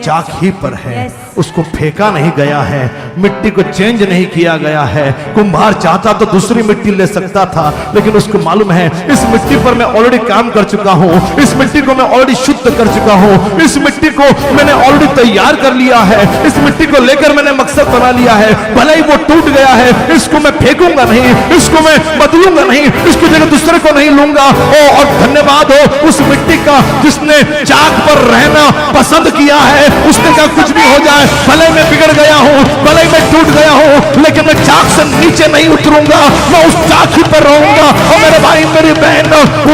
चाक ही पर है। उसको फेंका नहीं गया है, मिट्टी को चेंज नहीं किया गया है। कुम्हार चाहता तो दूसरी मिट्टी ले सकता था, लेकिन उसको मालूम है इस मिट्टी पर मैं ऑलरेडी काम कर चुका हूँ, इस मिट्टी को मैं ऑलरेडी शुद्ध कर चुका हूँ, इस मिट्टी को मैंने ऑलरेडी तैयार कर लिया है, इस मिट्टी को लेकर मैंने मकसद बना लिया है। भले ही वो टूट गया है, इसको मैं फेंकूंगा नहीं, इसको मैं बदलूंगा नहीं, इसकी जगह दूसरे को नहीं लूंगा। और धन्यवाद हो उस मिट्टी का जिसने चाक पर रहना पसंद किया है। उसने कहा कुछ भी हो जाए, भले मैं बिगड़ गया हूँ, भले मैं टूट गया हूँ, लेकिन मैं चाक से नीचे नहीं उतरूंगा, मैं उस चाक ही पर रहूंगा। और मेरे भाई मेरी बहन,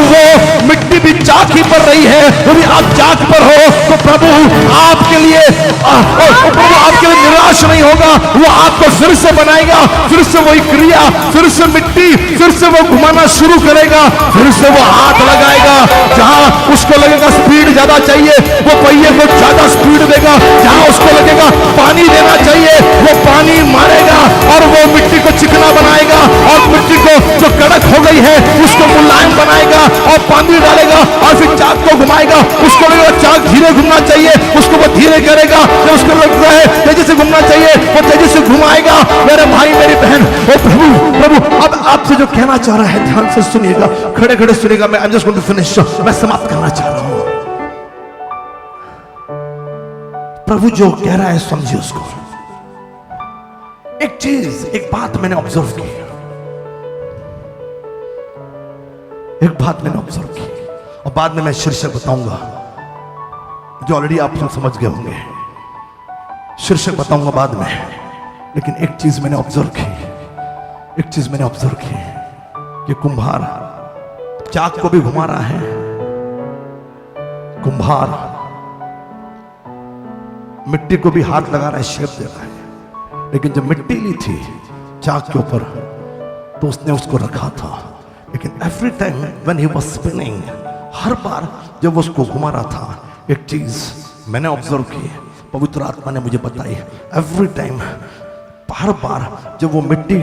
वो मिट्टी भी चाक ही पर रही है, यदि आप चाक पर हो तो प्रभु आपके लिए प्रभु आपके लिए निराश नहीं होगा, वो आपको फिर से बनाएगा, फिर से वही क्रिया, फिर से मिट्टी, फिर से वो घुमाना शुरू करेगा, फिर से वो हाथ लगाएगा। जहां उसको लगेगा स्पीड ज्यादा चाहिए, वो पहिए को ज्यादा स्पीड देगा। जहां उसको लगेगा पानी देना चाहिए, वो पानी मारेगा और वो मिट्टी को चिकना बनाएगा, और मिट्टी को जो कड़क हो गई है उसको मुलायम बनाएगा और पानी डालेगा और फिर चाक को घुमाएगा। उसको लगेगा चाक धीरे घूमना चाहिए, उसको वो धीरे करेगा। जब उसको लगता है तेजी से घूमना चाहिए, वो तेजी से घुमाएगा। मेरे भाई मेरी बहन, ओ प्रभु अब आपसे जो कहना चाह रहा है ध्यान से सुनिएगा, खड़े खड़े सुनिएगा। मैं जस्ट गोइंग टू फिनिश, मैं समाप्त करना चाह रहा हूं। प्रभु जो कह रहा है समझिए उसको। एक चीज, एक बात मैंने ऑब्जर्व की, एक बात मैंने ऑब्जर्व की, और बाद में मैं शीर्षक बताऊंगा जो ऑलरेडी आप लोग समझ गए होंगे। शीर्षक बताऊंगा बाद में, लेकिन एक चीज मैंने ऑब्जर्व की, एक चीज मैंने ऑब्जर्व की कि कुम्हार चाक को भी घुमा रहा है, कुम्हार मिट्टी को भी हाथ लगा रहा है, शेप दे रहा है, लेकिन जब मिट्टी ली थी चाक के ऊपर तो उसने उसको रखा था। लेकिन every time when he was spinning, हर बार जब उसको घुमा रहा था, एक चीज मैंने ऑब्जर्व की, पवित्र आत्मा ने मुझे बताई। एवरी टाइम, हर बार जब वो मिट्टी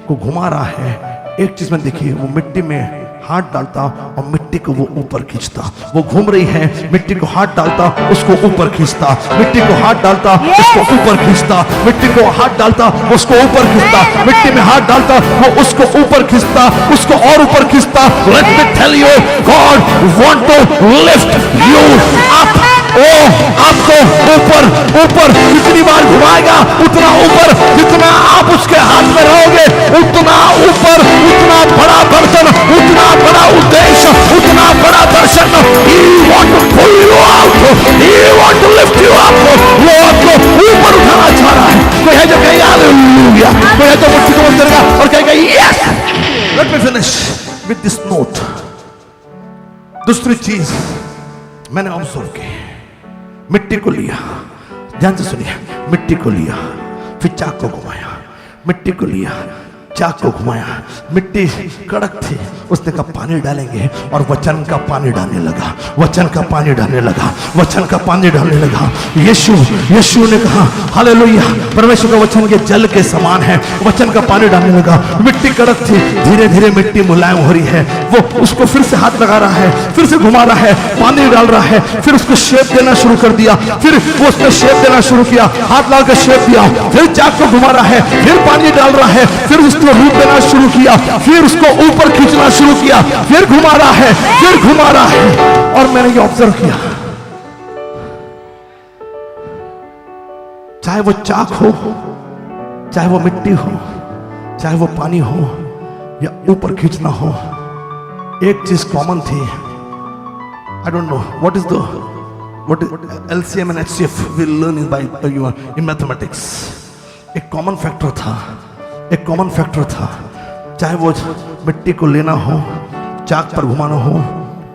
को घुमा रहा है, एक चीज में देखिए, वो मिट्टी में हाथ डालता और मिट्टी को वो ऊपर खींचता। वो घूम रही है, मिट्टी को हाथ डालता, उसको ऊपर खींचता, मिट्टी को हाथ डालता, उसको ऊपर खींचता, मिट्टी को हाथ डालता, उसको ऊपर खींचता, मिट्टी में हाथ डालता, वो उसको ऊपर खींचता, उसको और ऊपर खींचता। Let me tell you, God want to lift you up. ओ आपको ऊपर ऊपर जितनी बार घुमाएगा उतना ऊपर, जितना आप उसके हाथ में रहोगे उतना ऊपर, उतना बड़ा बर्तन, उतना बड़ा उद्देश्य, उतना बड़ा दर्शन। He want to pull you out, he want to lift you up। वो आपको ऊपर उठाना चाह रहा है। कोई है जो कहेगा हालेलुया, कोई है जो मुट्ठी को बंद करेगा और कहेगा yes. Let me finish with this note. दूसरी चीज मैंने ऑब्जर्व की, मिट्टी को लिया, ध्यान से सुनिए, मिट्टी को लिया, फिर चाक को घुमाया, मिट्टी को लिया, चाक को घुमाया, मिट्टी कड़क थी, उसने कहा पानी डालेंगे, और वचन का पानी डालने लगा, वचन का पानी डालने लगा, वचन का पानी डालने लगा। यीशु ने कहा हालेलुया, परमेश्वर का वचन के जल के समान है, वचन का पानी डालने लगा। मिट्टी कड़क थी, धीरे धीरे मिट्टी मुलायम हो रही है। वो उसको फिर से हाथ लगा रहा है, फिर से घुमा रहा है, पानी डाल रहा है, फिर उसको शेप देना शुरू कर दिया, फिर वो उसने शेप देना शुरू किया, हाथ लगा कर शेप दिया, फिर चाक को घुमा रहा है, फिर पानी डाल रहा है, फिर उसको रूप देना शुरू किया, फिर उसको ऊपर खींचना शुरू किया, फिर घुमा रहा है, फिर घुमा रहा है। और मैंने ये ऑब्जर्व किया, चाहे वो चाक हो, चाहे वो मिट्टी हो, चाहे वो पानी हो या ऊपर खींचना हो, एक चीज कॉमन थी. I don't know what is LCM and HCF will learn in mathematics. एक कॉमन फैक्टर था. चाहे वो मिट्टी को लेना हो, चाक पर घुमाना हो,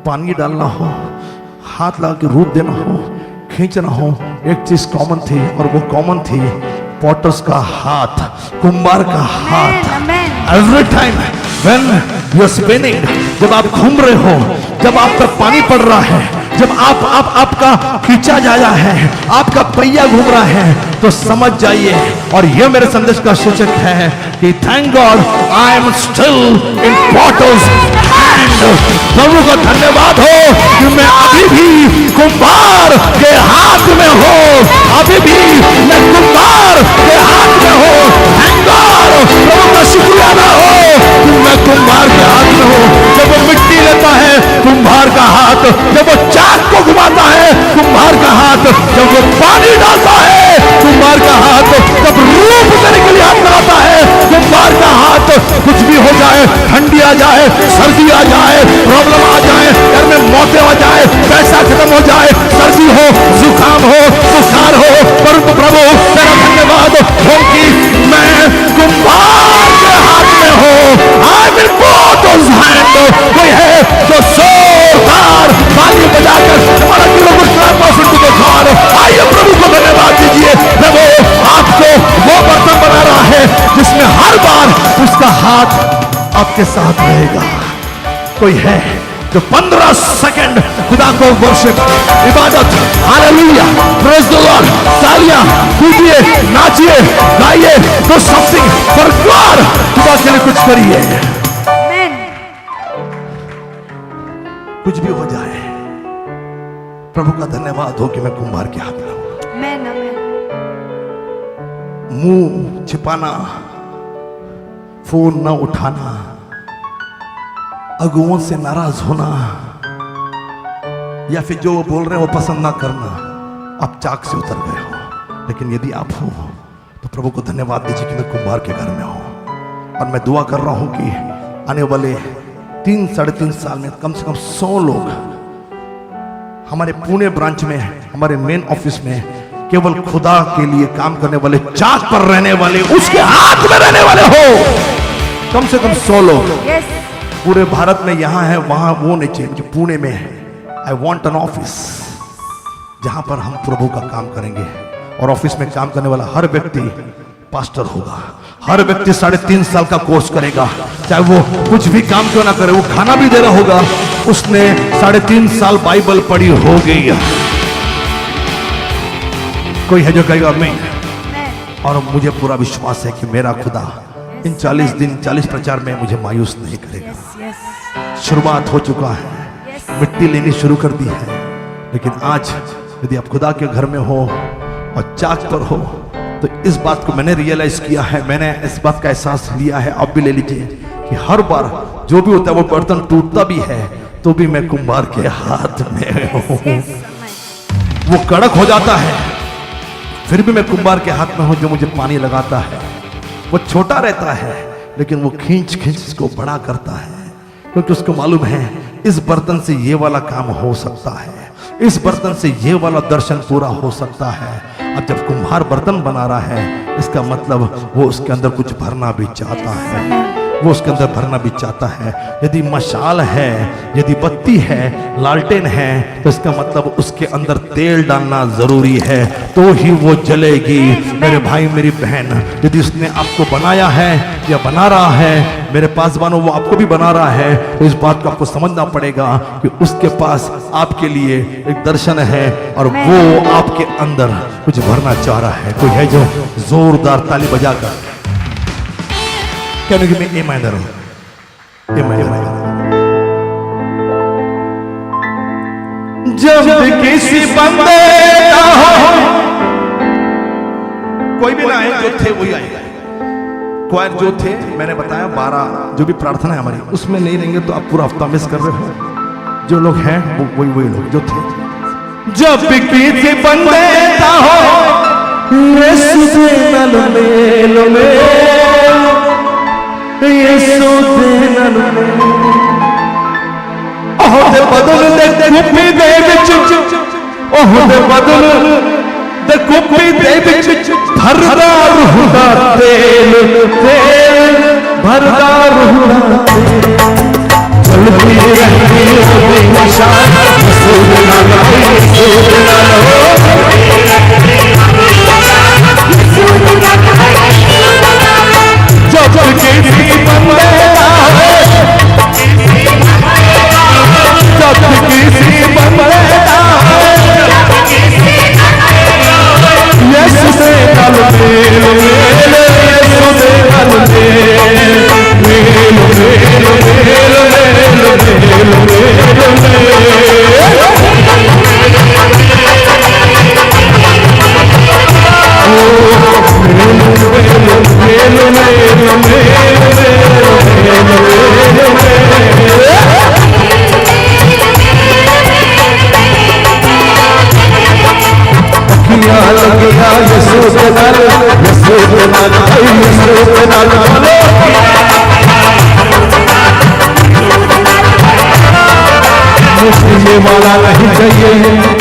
पानी डालना हो, हाथ लगा के रूप देना हो, खींचना हो, एक चीज कॉमन थी और वो कॉमन थी पॉटर्स का हाथ, कुंभार का हाथ. Every time when you are spinning, जब आप घूम रहे हो, जब आप पर पानी पड़ रहा है, जब आपका खींचा जा रहा है, आपका पहिया घूम रहा है, तो समझ जाइए. और यह मेरे संदेश का सूचक है कि thank God I am still in potter's hand. प्रभु का धन्यवाद हो कि मैं अभी भी कुंभार के हाथ में हो, अभी भी मैं कुंभार के हाथ में हो. थैंक गॉड, प्रभु का शुक्रिया अदा हो कि मैं कुंभार के हाथ में हो. जब वो मिट्टी लेता है कुंभार का हाथ, जब वो चाक को घुमाता है कुंभार का हाथ, जब वो पानी डालता है कुंभार का हाथ, जब रूप देने के लिए हाथ लगाता है कुंभार का हाथ. कुछ भी हो जाए, ठंडी आ जाए, सर्दी आ जाए, प्रॉब्लम आ जाए, घर में मौतें आ जाए, पैसा खत्म हो जाए, सर्दी हो, जुकाम हो, बुखार हो, परंतु प्रभु तेरा धन्यवाद हो कि मैं कुंभार के हाथ में हो. I will potter's hand. कोई है जो जोरदार ताली बजाकर हमारा दिलों को खार. आइए प्रभु को धन्यवाद दीजिए. प्रभु आपको वो बर्तन बना रहा है जिसमें हर बार उसका हाथ आपके साथ रहेगा. कोई है जो 15 सेकंड खुदा को वर्शिप, इबादत, हालेलुया, प्रेज द लॉर्ड, तालियां कूदिए, नाचिए, गाइए, डू समथिंग फॉर गॉड. खुदा के लिए कुछ करिए. कुछ भी हो जाए, प्रभु का धन्यवाद हो कि मैं कुंभार के हाथ में हूं. मुंह छिपाना, फोन न उठाना, अगुओं से नाराज होना, या फिर जो वो बोल रहे हैं वो पसंद ना करना, आप चाक से उतर गए हो. लेकिन यदि आप हो तो प्रभु को धन्यवाद दीजिए कि मैं कुंभार के घर में हूं. और मैं दुआ कर रहा हूं कि आने वाले 3-3.5 साल में कम से कम 100 लोग हमारे पुणे ब्रांच में, हमारे मेन ऑफिस में केवल खुदा के लिए काम करने वाले, चाक पर रहने वाले, उसके हाथ में रहने वाले हो. कम से कम 100 लोग. पूरे भारत में यहां है, वहां वो नहीं चाहिए. मुझे पुणे में आई वॉन्ट एन ऑफिस जहां पर हम प्रभु का काम करेंगे. और ऑफिस में काम करने वाला हर व्यक्ति पास्टर होगा. हर व्यक्ति 3.5 साल का कोर्स करेगा, चाहे वो कुछ भी काम क्यों ना करे, वो खाना भी दे रहा होगा, उसने 3.5 साल बाइबल पढ़ी हो गई. कोई है जो कहेगा नहीं. और मुझे पूरा विश्वास है कि मेरा खुदा इन 40 दिन 40 प्रचार में मुझे मायूस नहीं करेगा. शुरुआत हो चुका है, मिट्टी लेनी शुरू कर दी है. लेकिन आज यदि आप खुदा के घर में हो और चाक पर हो, तो इस बात को मैंने रियलाइज किया है, मैंने इस बात का एहसास लिया है. आप भी ले लीजिए कि हर बार जो भी होता है, वो बर्तन टूटता भी है तो भी मैं कुंभार के हाथ में हूं. वो कड़क हो जाता है, फिर भी मैं कुंभार के हाथ में हूं जो मुझे पानी लगाता है. वो छोटा रहता है लेकिन वो खींच इसको बड़ा करता है, क्योंकि उसको मालूम है इस बर्तन से ये वाला काम हो सकता है, इस बर्तन से ये वाला दर्शन पूरा हो सकता है. अब जब कुम्हार बर्तन बना रहा है, इसका मतलब वो उसके अंदर कुछ भरना भी चाहता है, वो उसके अंदर भरना भी चाहता है. यदि मशाल है, यदि बत्ती है, लालटेन है, तो इसका मतलब उसके अंदर तेल डालना जरूरी है, तो ही वो जलेगी. मेरे भाई मेरी बहन, यदि उसने आपको बनाया है या बना रहा है, मेरे पास बानो वो आपको भी बना रहा है, तो इस बात को आपको समझना पड़ेगा कि उसके पास आपके लिए एक दर्शन है और वो आपके अंदर कुछ भरना चाह रहा है. कोई है जो जोरदार ताली बजाकर कहने की मैं ईमानदार हूं, ईमानदार. जब किसी बंदे का हो, कोई भी ना आए, जो थे वही आएगा. क्वायर जो थे, मैंने बताया 12 जो भी प्रार्थना है हमारी, उसमें नहीं रहेंगे तो आप पूरा हफ्ता मिस कर रहे हो. जो लोग हैं वो वही लोग जो थे. जब किसी बंदे का हो यीशु दे नाल मेल मेल, यीशु दे नाल मेल। ओहदे बदल दे कुप्पी दे विच, ओहदे बदल दे कुप्पी दे विच भरदा रूह दा तेल, तेल भरदा रूह दा तेल। चलती रहती ओदी निशान, रसूल नाल रसूल नाल जब किसी बंदे आवे, जब किसी बंदे आवे, यीशु से नाल मेल मेल, यीशु से नाल मेल मेल मेल मेल मेल मुझे वाला नहीं चाहिए।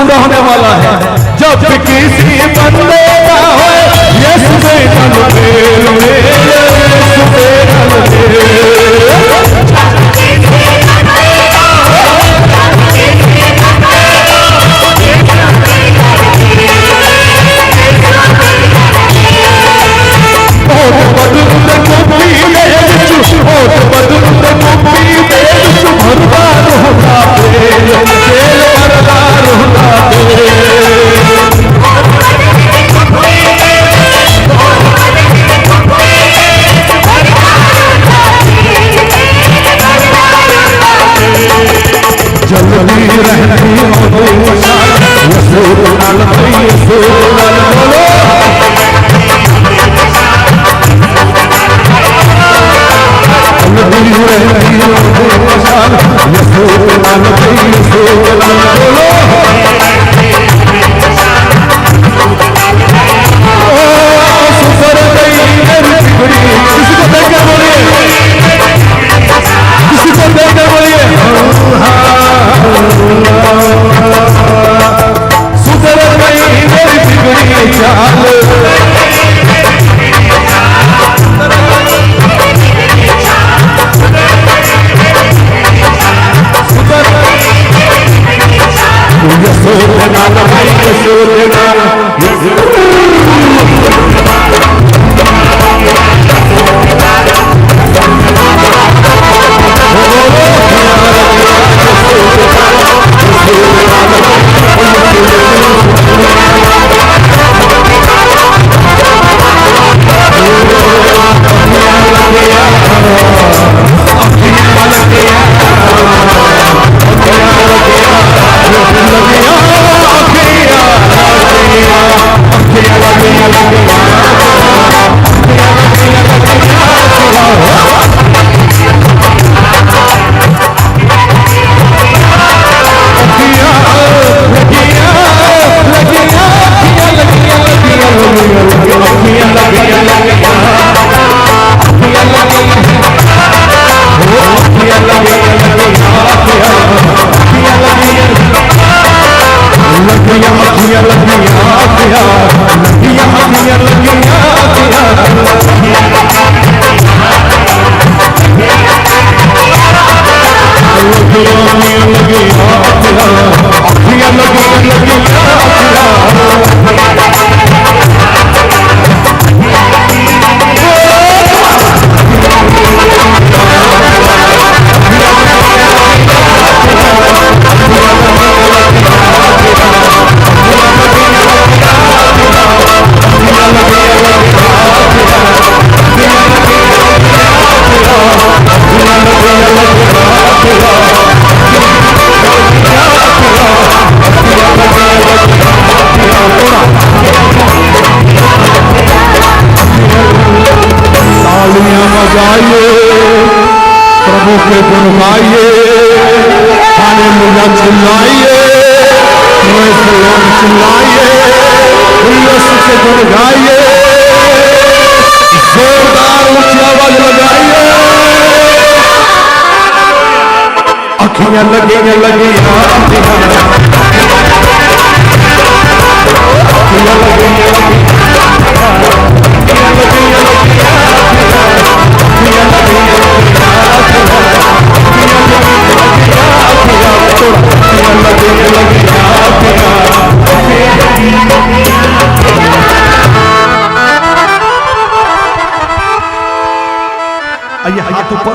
पूरा होने वाला है। जब किसी बंदे का हो यीशु में नलबेल मेल, यीशु में नलबेल। जल्दी रहती हो यीशु नाल यीशु नाल बोलो। जल्दी रहती हो यीशु नाल यीशु नाल बोलो। सुपर गई मेरी बिगड़ी। किसी को देख कर बोलिए, किसी को देख कर बोलिए सुधर गई मेरी बिगड़ी चाल। प्रभु के गुण गाइए, हालेलुया चिल्लाइए, प्रेज़ द लॉर्ड चिल्लाइए, यीशु के गुण गाइए, जोरदार ऊंची आवाज लगाइए। अखियां लगेंगे लगी आइए हाथ ऊपर,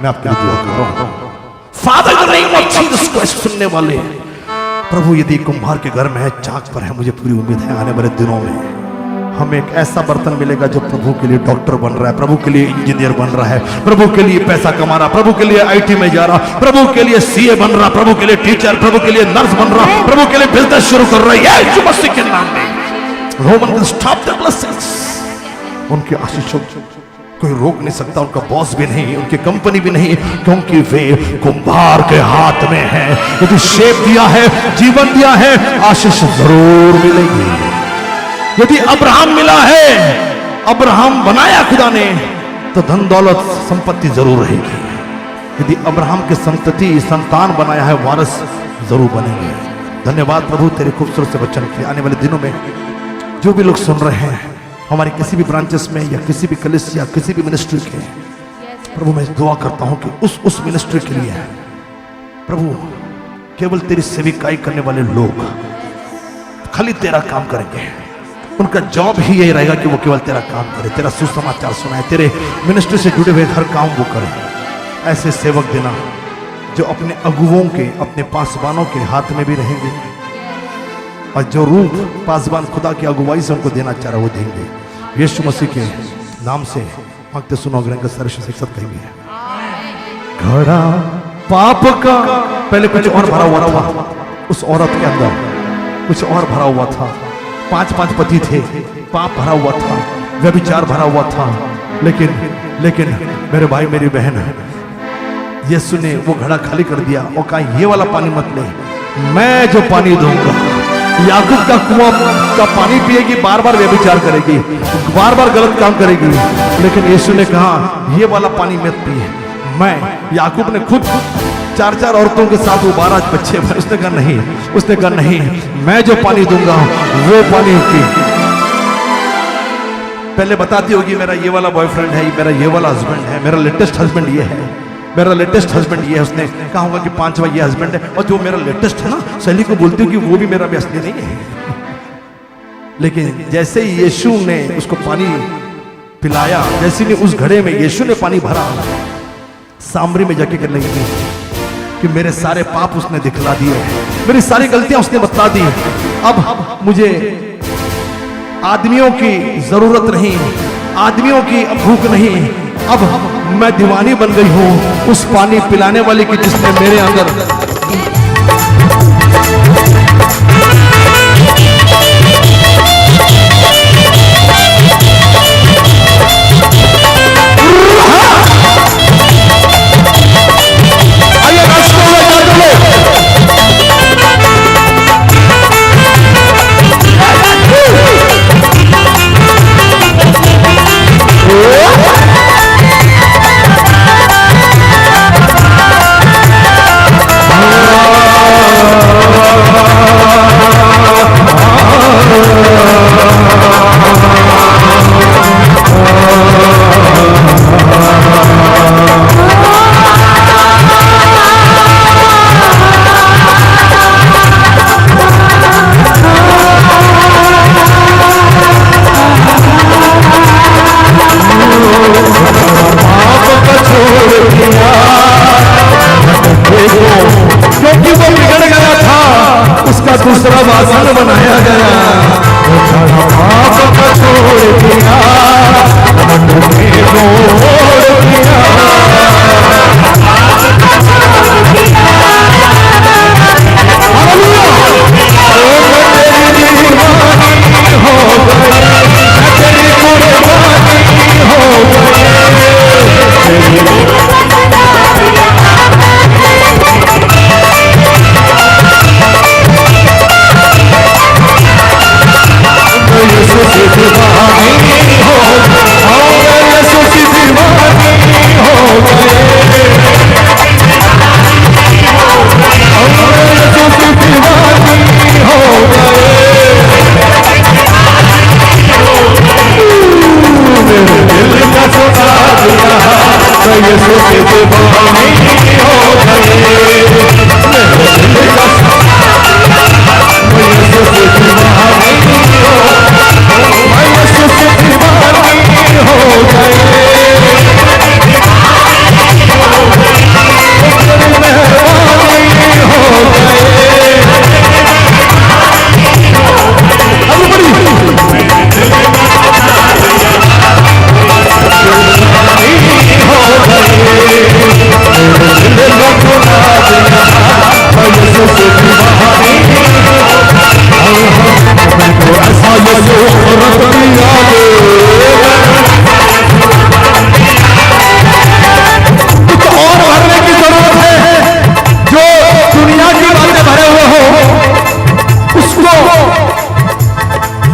मैं आपके लिए दुआ कर रहा हूं। Father in the name of Jesus Christ, सुनने वाले प्रभु यदि कुम्हार के घर में है, चाक पर है, मुझे पूरी उम्मीद है आने वाले दिनों में हमें एक ऐसा बर्तन मिलेगा जो प्रभु के लिए डॉक्टर बन रहा है, प्रभु के लिए इंजीनियर बन रहा है, प्रभु के लिए पैसा कमा रहा, प्रभु के लिए आईटी में जा रहा, प्रभु के लिए सीए बन रहा, प्रभु के लिए टीचर, प्रभु के लिए नर्स बन रहा, प्रभु के लिए बिजनेस शुरू कर रहा है यीशु मसीह के नाम में। Roman can stop the blessings, उनके आशीषों कोई रोक नहीं सकता, उनका बॉस भी नहीं, उनकी कंपनी भी नहीं, क्योंकि वे कुम्हार के हाथ में है। यदि शेप दिया है, जीवन दिया है, आशीष जरूर मिलेगी। यदि अब्राहम मिला है, अब्राहम बनाया खुदा ने, तो धन दौलत संपत्ति जरूर रहेगी। यदि अब्राहम की संतति संतान बनाया है, वारिस जरूर बनेंगे। धन्यवाद प्रभु तेरे खूबसूरत से वचन के। आने वाले दिनों में जो भी लोग सुन रहे हैं हमारे किसी भी ब्रांचेस में या किसी भी कलिस या किसी भी मिनिस्ट्री के, प्रभु मैं दुआ करता हूं कि उस मिनिस्ट्री के लिए प्रभु केवल तेरी सेविकाई करने वाले लोग खाली तेरा काम करेंगे। उनका जॉब ही यही रहेगा कि वो केवल तेरा काम करे, तेरा सुसमाचार सुनाए, तेरे मिनिस्ट्री से जुड़े हुए हर काम वो करें। ऐसे सेवक देना जो अपने अगुओं के, अपने पासवानों के हाथ में भी रहेंगे और जो रूप पासवान खुदा की अगुवाई से उनको देना चाह रहा वो देंगे। यीशु मसीह के नाम से मांगते सुनो, ग्रहण सर्वश्रेष्ठ शिक्षक कहेंगे। घड़ा पाप का पहले कुछ और भरा हुआ था, उस औरत के अंदर कुछ और भरा हुआ था। 5 पति थे, पाप भरा हुआ था, व्यभिचार भरा हुआ था। लेकिन मेरे भाई मेरी बहन, यीशु ने वो घड़ा खाली कर दिया और कहा ये वाला पानी मत ले, मैं जो पानी दूंगा। याकूब का कुआं का पानी पिएगी, बार बार व्यभिचार करेगी, बार बार गलत काम करेगी। लेकिन यीशु ने कहा ये वाला पानी मत पिए। मैं, याकूब ने खुद 4 औरतों के साथ वो 12 बच्चे, उसने कहा नहीं, मैं जो पानी दूंगा वो पानी की। पहले बताती होगी मेरा ये वाला बॉयफ्रेंड है, मेरा ये वाला हस्बैंड है, मेरा लेटेस्ट हस्बैंड ये है, मेरा लेटेस्ट हस्बैंड ये है। उसने कहा होगा कि 5वां ये हस्बैंड है, और जो मेरा लेटेस्ट है ना, सहेली को बोलती हूँ कि वो भी मेरा भी असली नहीं है। लेकिन जैसे ही यीशु ने उसको पानी पिलाया, जैसे ही उस घड़े में यीशु ने पानी भरा, सामरी में जाके करने लगी कि मेरे सारे पाप उसने दिखला दिए, मेरी सारी गलतियां उसने बता दी। अब मुझे आदमियों की जरूरत नहीं, आदमियों की भूख नहीं, अब मैं दीवानी बन गई हूं उस पानी पिलाने वाले की जिसने मेरे अंदर दूसरा वासन बनाया गया, पाप का छोड़ दिया,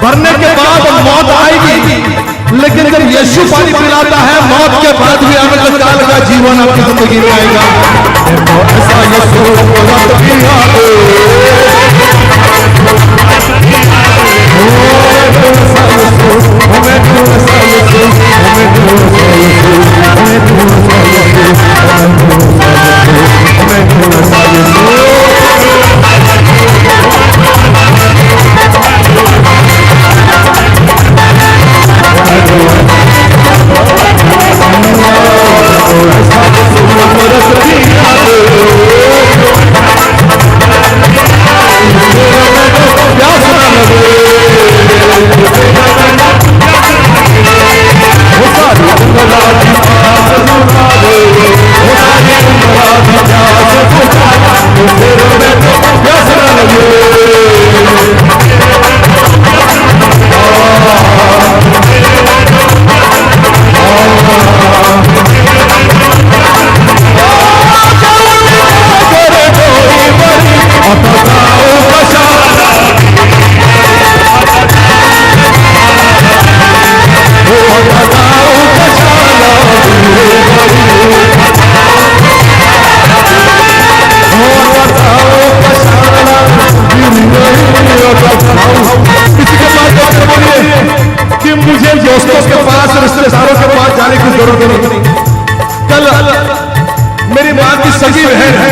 भरने के बाद मौत आएगी, लेकिन जब यीशु पानी पिलाता है मौत के बाद भी अनंत काल का जीवन आपकी जिंदगी में आएगा। ऐसा यीशु जरूरत नहीं। कल मेरी माँ की सगी बहन है,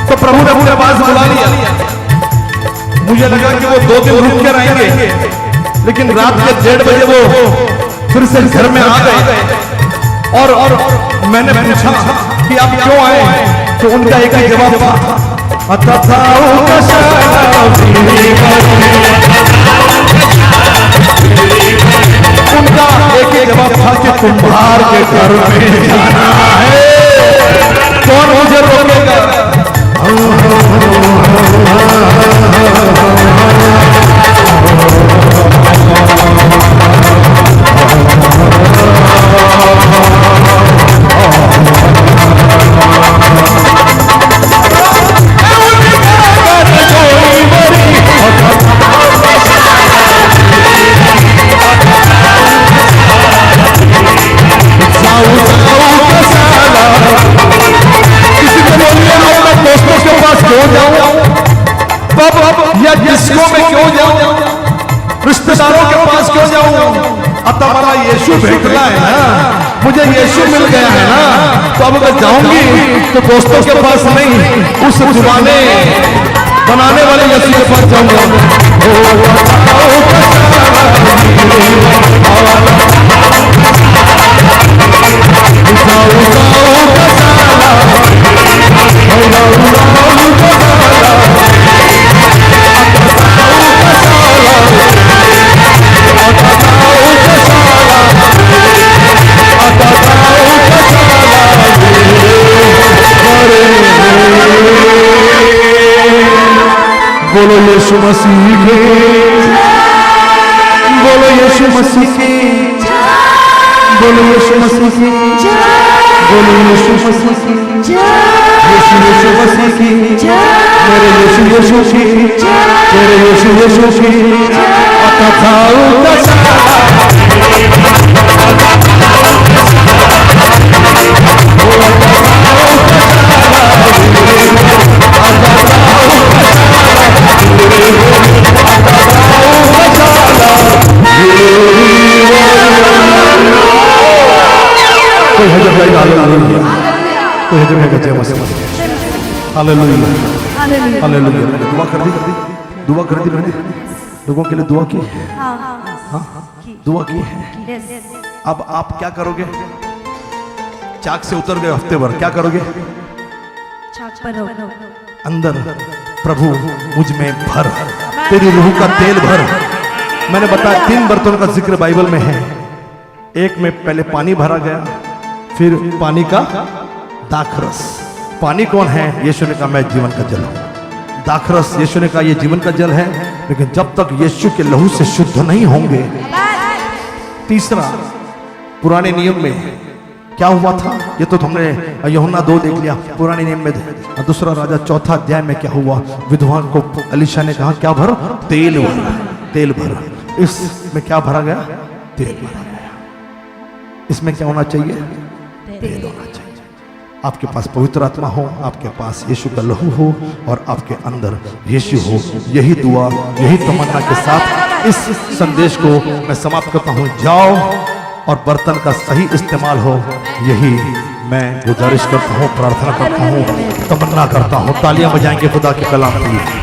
तो प्रभु ने अपने पास बुला लिया। मुझे लगा कि वो 2 दिन रुक कर आएंगे, लेकिन रात के 1:30 बजे वो फिर से घर में आ गए। और मैंने पूछा कि आप क्यों आए, तो उनका एक ही जवाब था, उनका एक ही जवाब था कि कुम्हार के घर में जाना है, कौन मुझे रोकेगा। या जिसको मैं क्यों जाऊं, रिश्तेदारों के पास क्यों जाऊं। तुम्हारा यीशु भेटला है ना, मुझे यीशु मिल गया है ना, तो अब मैं जाऊंगी तो दोस्तों के पास नहीं, उस दीवाने बनाने वाले यीशु के पास जाऊंगा। बोलो यीशु मसीह के, बोलो यीशु मसीह के, बोलो यीशु मसीह के, बोलो यीशु मसीह के, यीशु यीशु मसीह की, मेरे यीशु यीशु की, मेरे यीशु यीशु की, अतथाऊ कोई है जब हालेलुया, कोई है जब जय मसीह, हालेलुया, हालेलुया। मैंने दुआ कर दी, दुआ कर दी मैंने, लोगों के लिए दुआ की, हाँ दुआ की है। अब आप क्या करोगे, चाक से उतर गए हफ्ते भर, क्या करोगे, अंदर प्रभु मुझ में भर, तेरी रूह का तेल भर। मैंने बताया 3 बर्तनों का जिक्र बाइबल में है। एक में पहले पानी भरा गया, फिर पानी का दाखरस। पानी कौन है, यीशु ने कहा मैं जीवन का जल हूं। दाखरस यीशु ने कहा ये जीवन का जल है, लेकिन जब तक यीशु के लहू से शुद्ध नहीं होंगे। तीसरा, पुराने नियम में क्या हुआ था, ये तो हमने यूहन्ना 2 देख लिया। पुराने नियम में 2 राजा 4 अध्याय में क्या हुआ, विधवा को एलीशा ने कहा क्या भर, तेल भर, तेल भर। इसमें क्या भरा गया, तेल भरा गया। इसमें क्या होना चाहिए, तेल होना चाहिए। आपके पास पवित्र आत्मा हो, आपके पास यीशु का लहू हो, और आपके अंदर यीशु हो। यही दुआ, यही तमन्ना के साथ इस संदेश को मैं समाप्त करता हूँ। जाओ और बर्तन का सही इस्तेमाल हो, यही मैं गुजारिश करता हूँ, प्रार्थना करता हूँ, तमन्ना करता हूँ। तालियां बजाएंगे खुदा के कलाम के लिए।